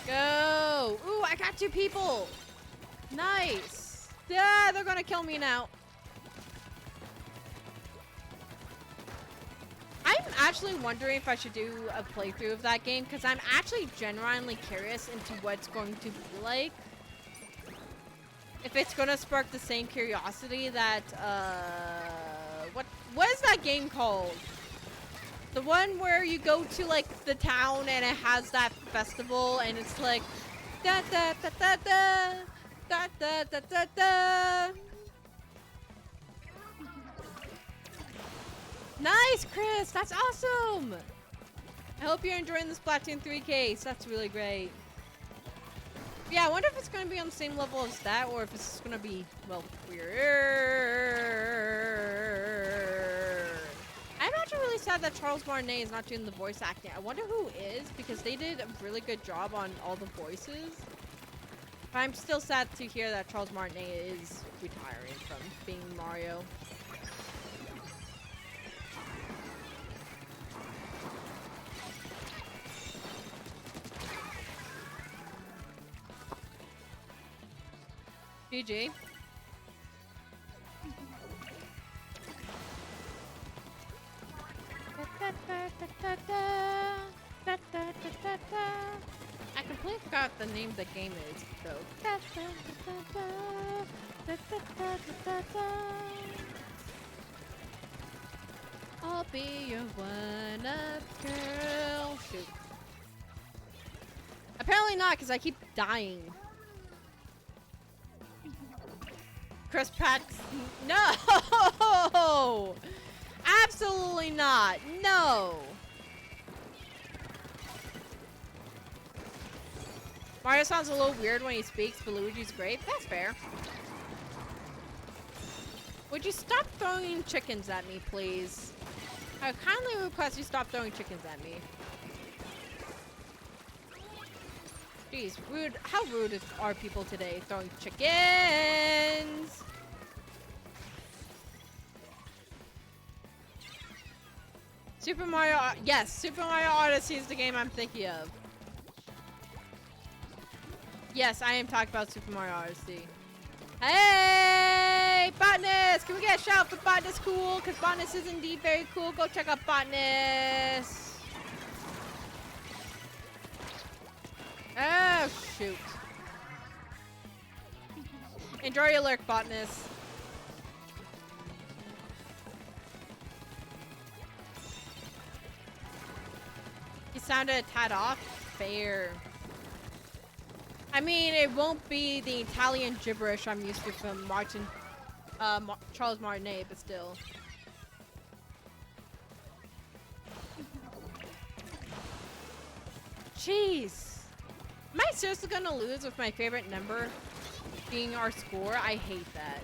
Go! Ooh, I got 2 people! Nice! Yeah, they're gonna kill me now. I'm actually wondering if I should do a playthrough of that game, because I'm actually genuinely curious into what it's going to be like. If it's gonna spark the same curiosity that, what is that game called? The one where you go to, like, the town and it has that festival and it's like, da da da da da, da da da da da. Nice, Chris! That's awesome! I hope you're enjoying the Splatoon 3 case. That's really great. Yeah, I wonder if it's going to be on the same level as that, or if it's going to be, well, weird. I'm actually really sad that Charles Martinet is not doing the voice acting. I wonder who is, because they did a really good job on all the voices. But I'm still sad to hear that Charles Martinet is retiring from being Mario. GG. I completely forgot the name of the game is, though. I'll be your one-up girl. Shoot. Apparently not, because I keep dying. Chris Pratt. No! Absolutely not. No. Mario sounds a little weird when he speaks, but Luigi's great. That's fair. Would you stop throwing chickens at me, please? I kindly request you stop throwing chickens at me. Jeez, rude. How rude are people today throwing chickens? Super Mario, yes, Super Mario Odyssey is the game I'm thinking of. Yes, I am talking about Super Mario Odyssey. Hey, Botanist! Can we get a shout for Botanist Cool? Because Botanist is indeed very cool. Go check out Botanist. Oh, shoot. Enjoy your lurk, Botanist. He sounded a tad off. Fair. I mean, it won't be the Italian gibberish I'm used to from Charles Martinet, but still. Jeez. Am I seriously gonna lose with my favorite number being our score? I hate that.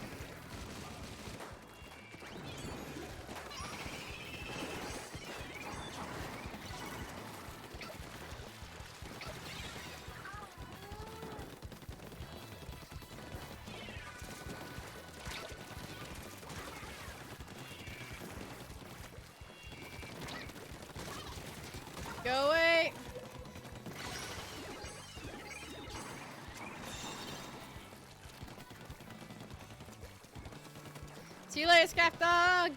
See you later, Scrap Dog!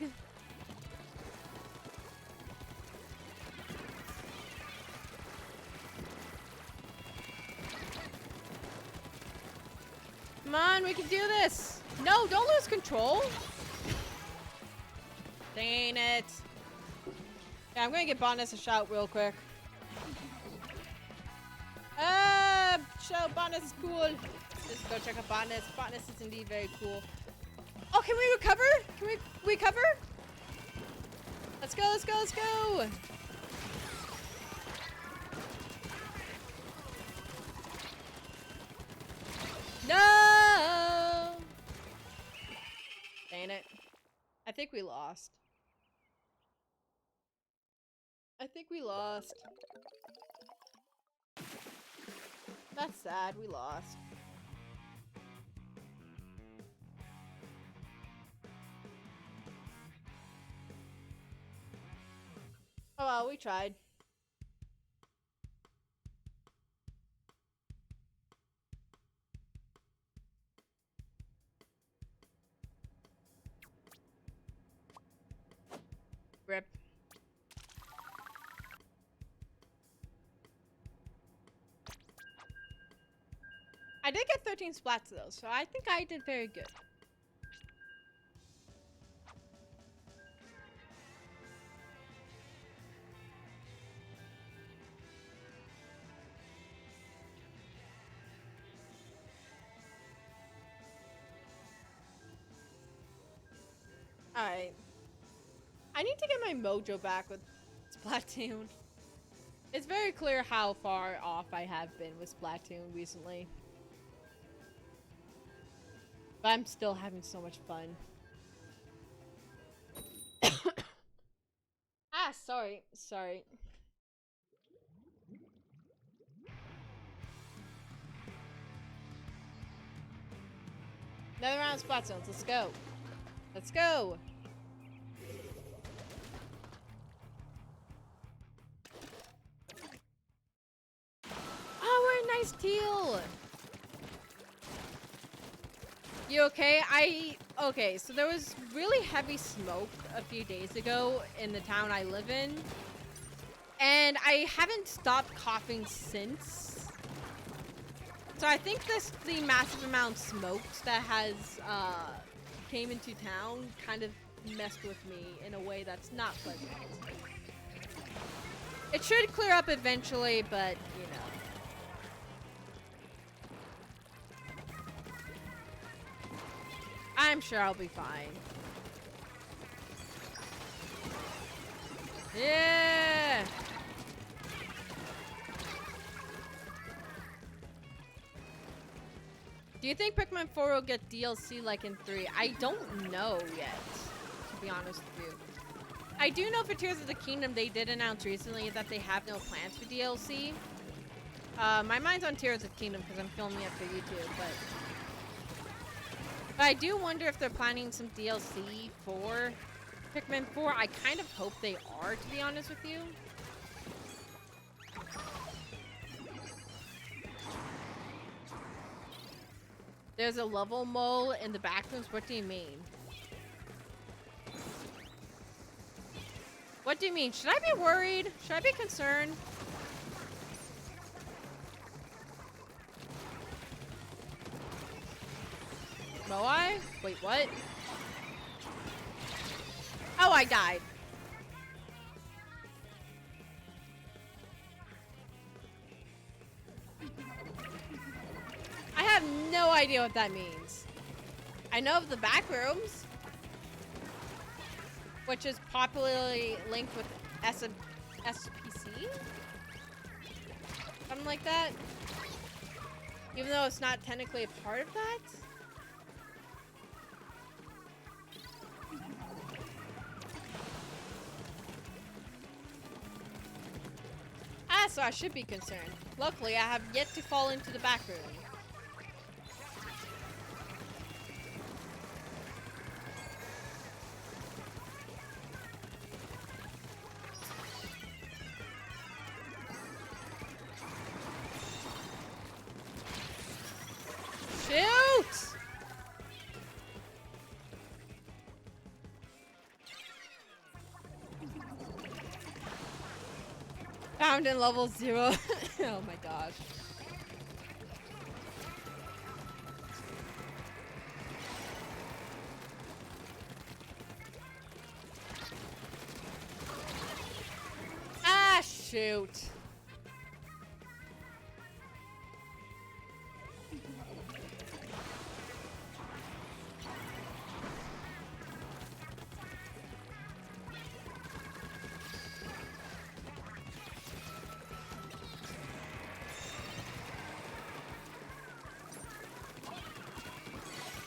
Come on, we can do this! No, don't lose control! Dang it. Yeah, I'm gonna get Bonus a shot real quick. Show Bonus is cool. Just go check out Bonus. Bonus is indeed very cool. Oh, can we recover? Can we recover? Let's go, let's go, let's go! No! Dang it. I think we lost. I think we lost. That's sad, we lost. Oh well, we tried. Rip. I did get 13 splats though, so I think I did very good. Alright. I need to get my mojo back with Splatoon. It's very clear how far off I have been with Splatoon recently. But I'm still having so much fun. Ah, sorry. Sorry. Another round of spot zones. Let's go. Let's go. Oh, we're a nice teal. You okay? Okay, so there was really heavy smoke a few days ago in the town I live in. And I haven't stopped coughing since. So I think the massive amount of smoke that has came into town kind of messed with me in a way that's not pleasant. It should clear up eventually, but you know. I'm sure I'll be fine. Yeah! Do you think Pikmin 4 will get DLC like in 3? I don't know yet, to be honest with you. I do know for Tears of the Kingdom, they did announce recently that they have no plans for DLC. My mind's on Tears of the Kingdom because I'm filming it for YouTube, but I do wonder if they're planning some DLC for Pikmin 4. I kind of hope they are, to be honest with you. There's a level mole in the back rooms. What do you mean? What do you mean? Should I be worried? Should I be concerned? Moai? Wait, what? Oh, I died. I have no idea what that means. I know of the back rooms, which is popularly linked with SPC? Something like that. Even though it's not technically a part of that. Ah, so I should be concerned. Luckily, I have yet to fall into the back room. Shoot! found in level 0. Oh my gosh. Ah, shoot.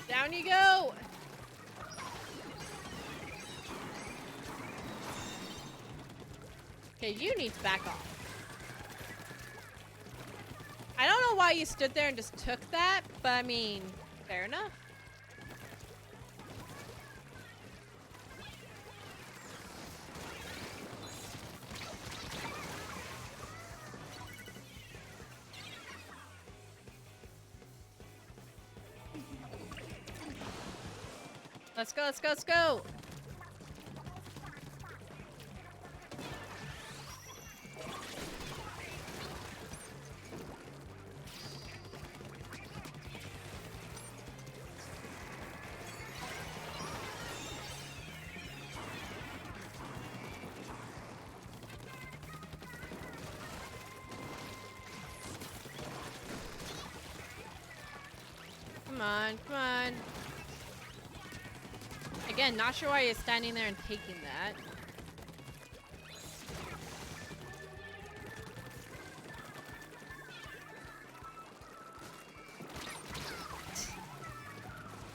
Down you go. Okay, you need to back off. I don't know why you stood there and just took that, but I mean, fair enough. Let's go, let's go, let's go! Come on, come on. Again, not sure why you're standing there and taking that.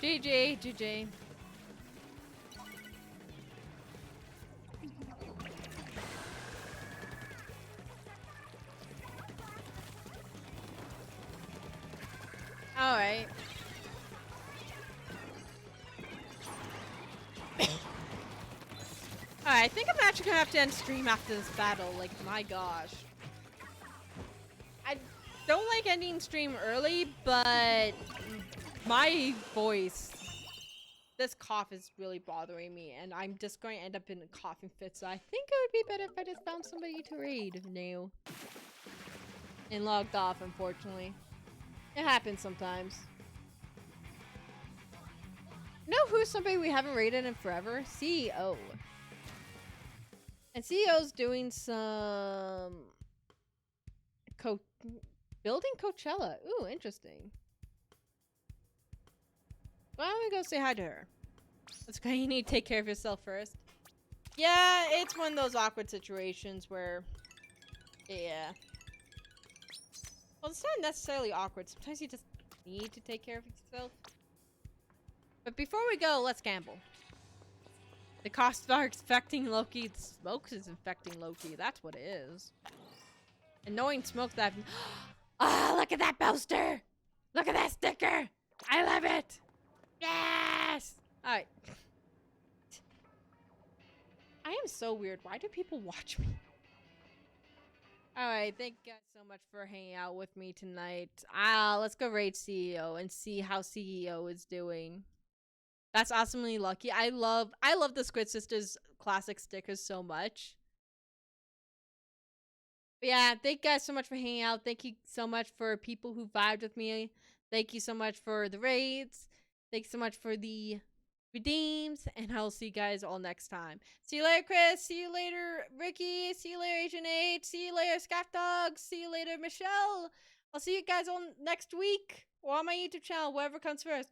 GG, GG. Alright. Alright, I think I'm actually gonna have to end stream after this battle. Like, my gosh. I don't like ending stream early, but my voice, this cough is really bothering me, and I'm just going to end up in a coughing fit, so I think it would be better if I just found somebody to raid new. And logged off, unfortunately. It happens sometimes. You know who's somebody we haven't raided in forever? CEO. And CEO's doing some building Coachella. Ooh, interesting. Why don't we go say hi to her? That's okay, you need to take care of yourself first. Yeah, it's one of those awkward situations where, yeah. Well, it's not necessarily awkward. Sometimes you just need to take care of yourself. But before we go, let's gamble. The costs are infecting Loki. The smoke is infecting Loki. That's what it is. And knowing smoke that... Oh, look at that poster! Look at that sticker! I love it! Yes! Alright. I am so weird. Why do people watch me? Alright, thank you guys so much for hanging out with me tonight. Let's go raid CEO and see how CEO is doing. That's awesomely lucky. I love the Squid Sisters classic stickers so much. But yeah, thank you guys so much for hanging out. Thank you so much for people who vibed with me. Thank you so much for the raids. Thanks so much for the redeems. And I'll see you guys all next time. See you later, Chris. See you later, Ricky. See you later, Agent 8. See you later, Scaff Dog. See you later, Michelle. I'll see you guys all next week or on my YouTube channel, whatever comes first.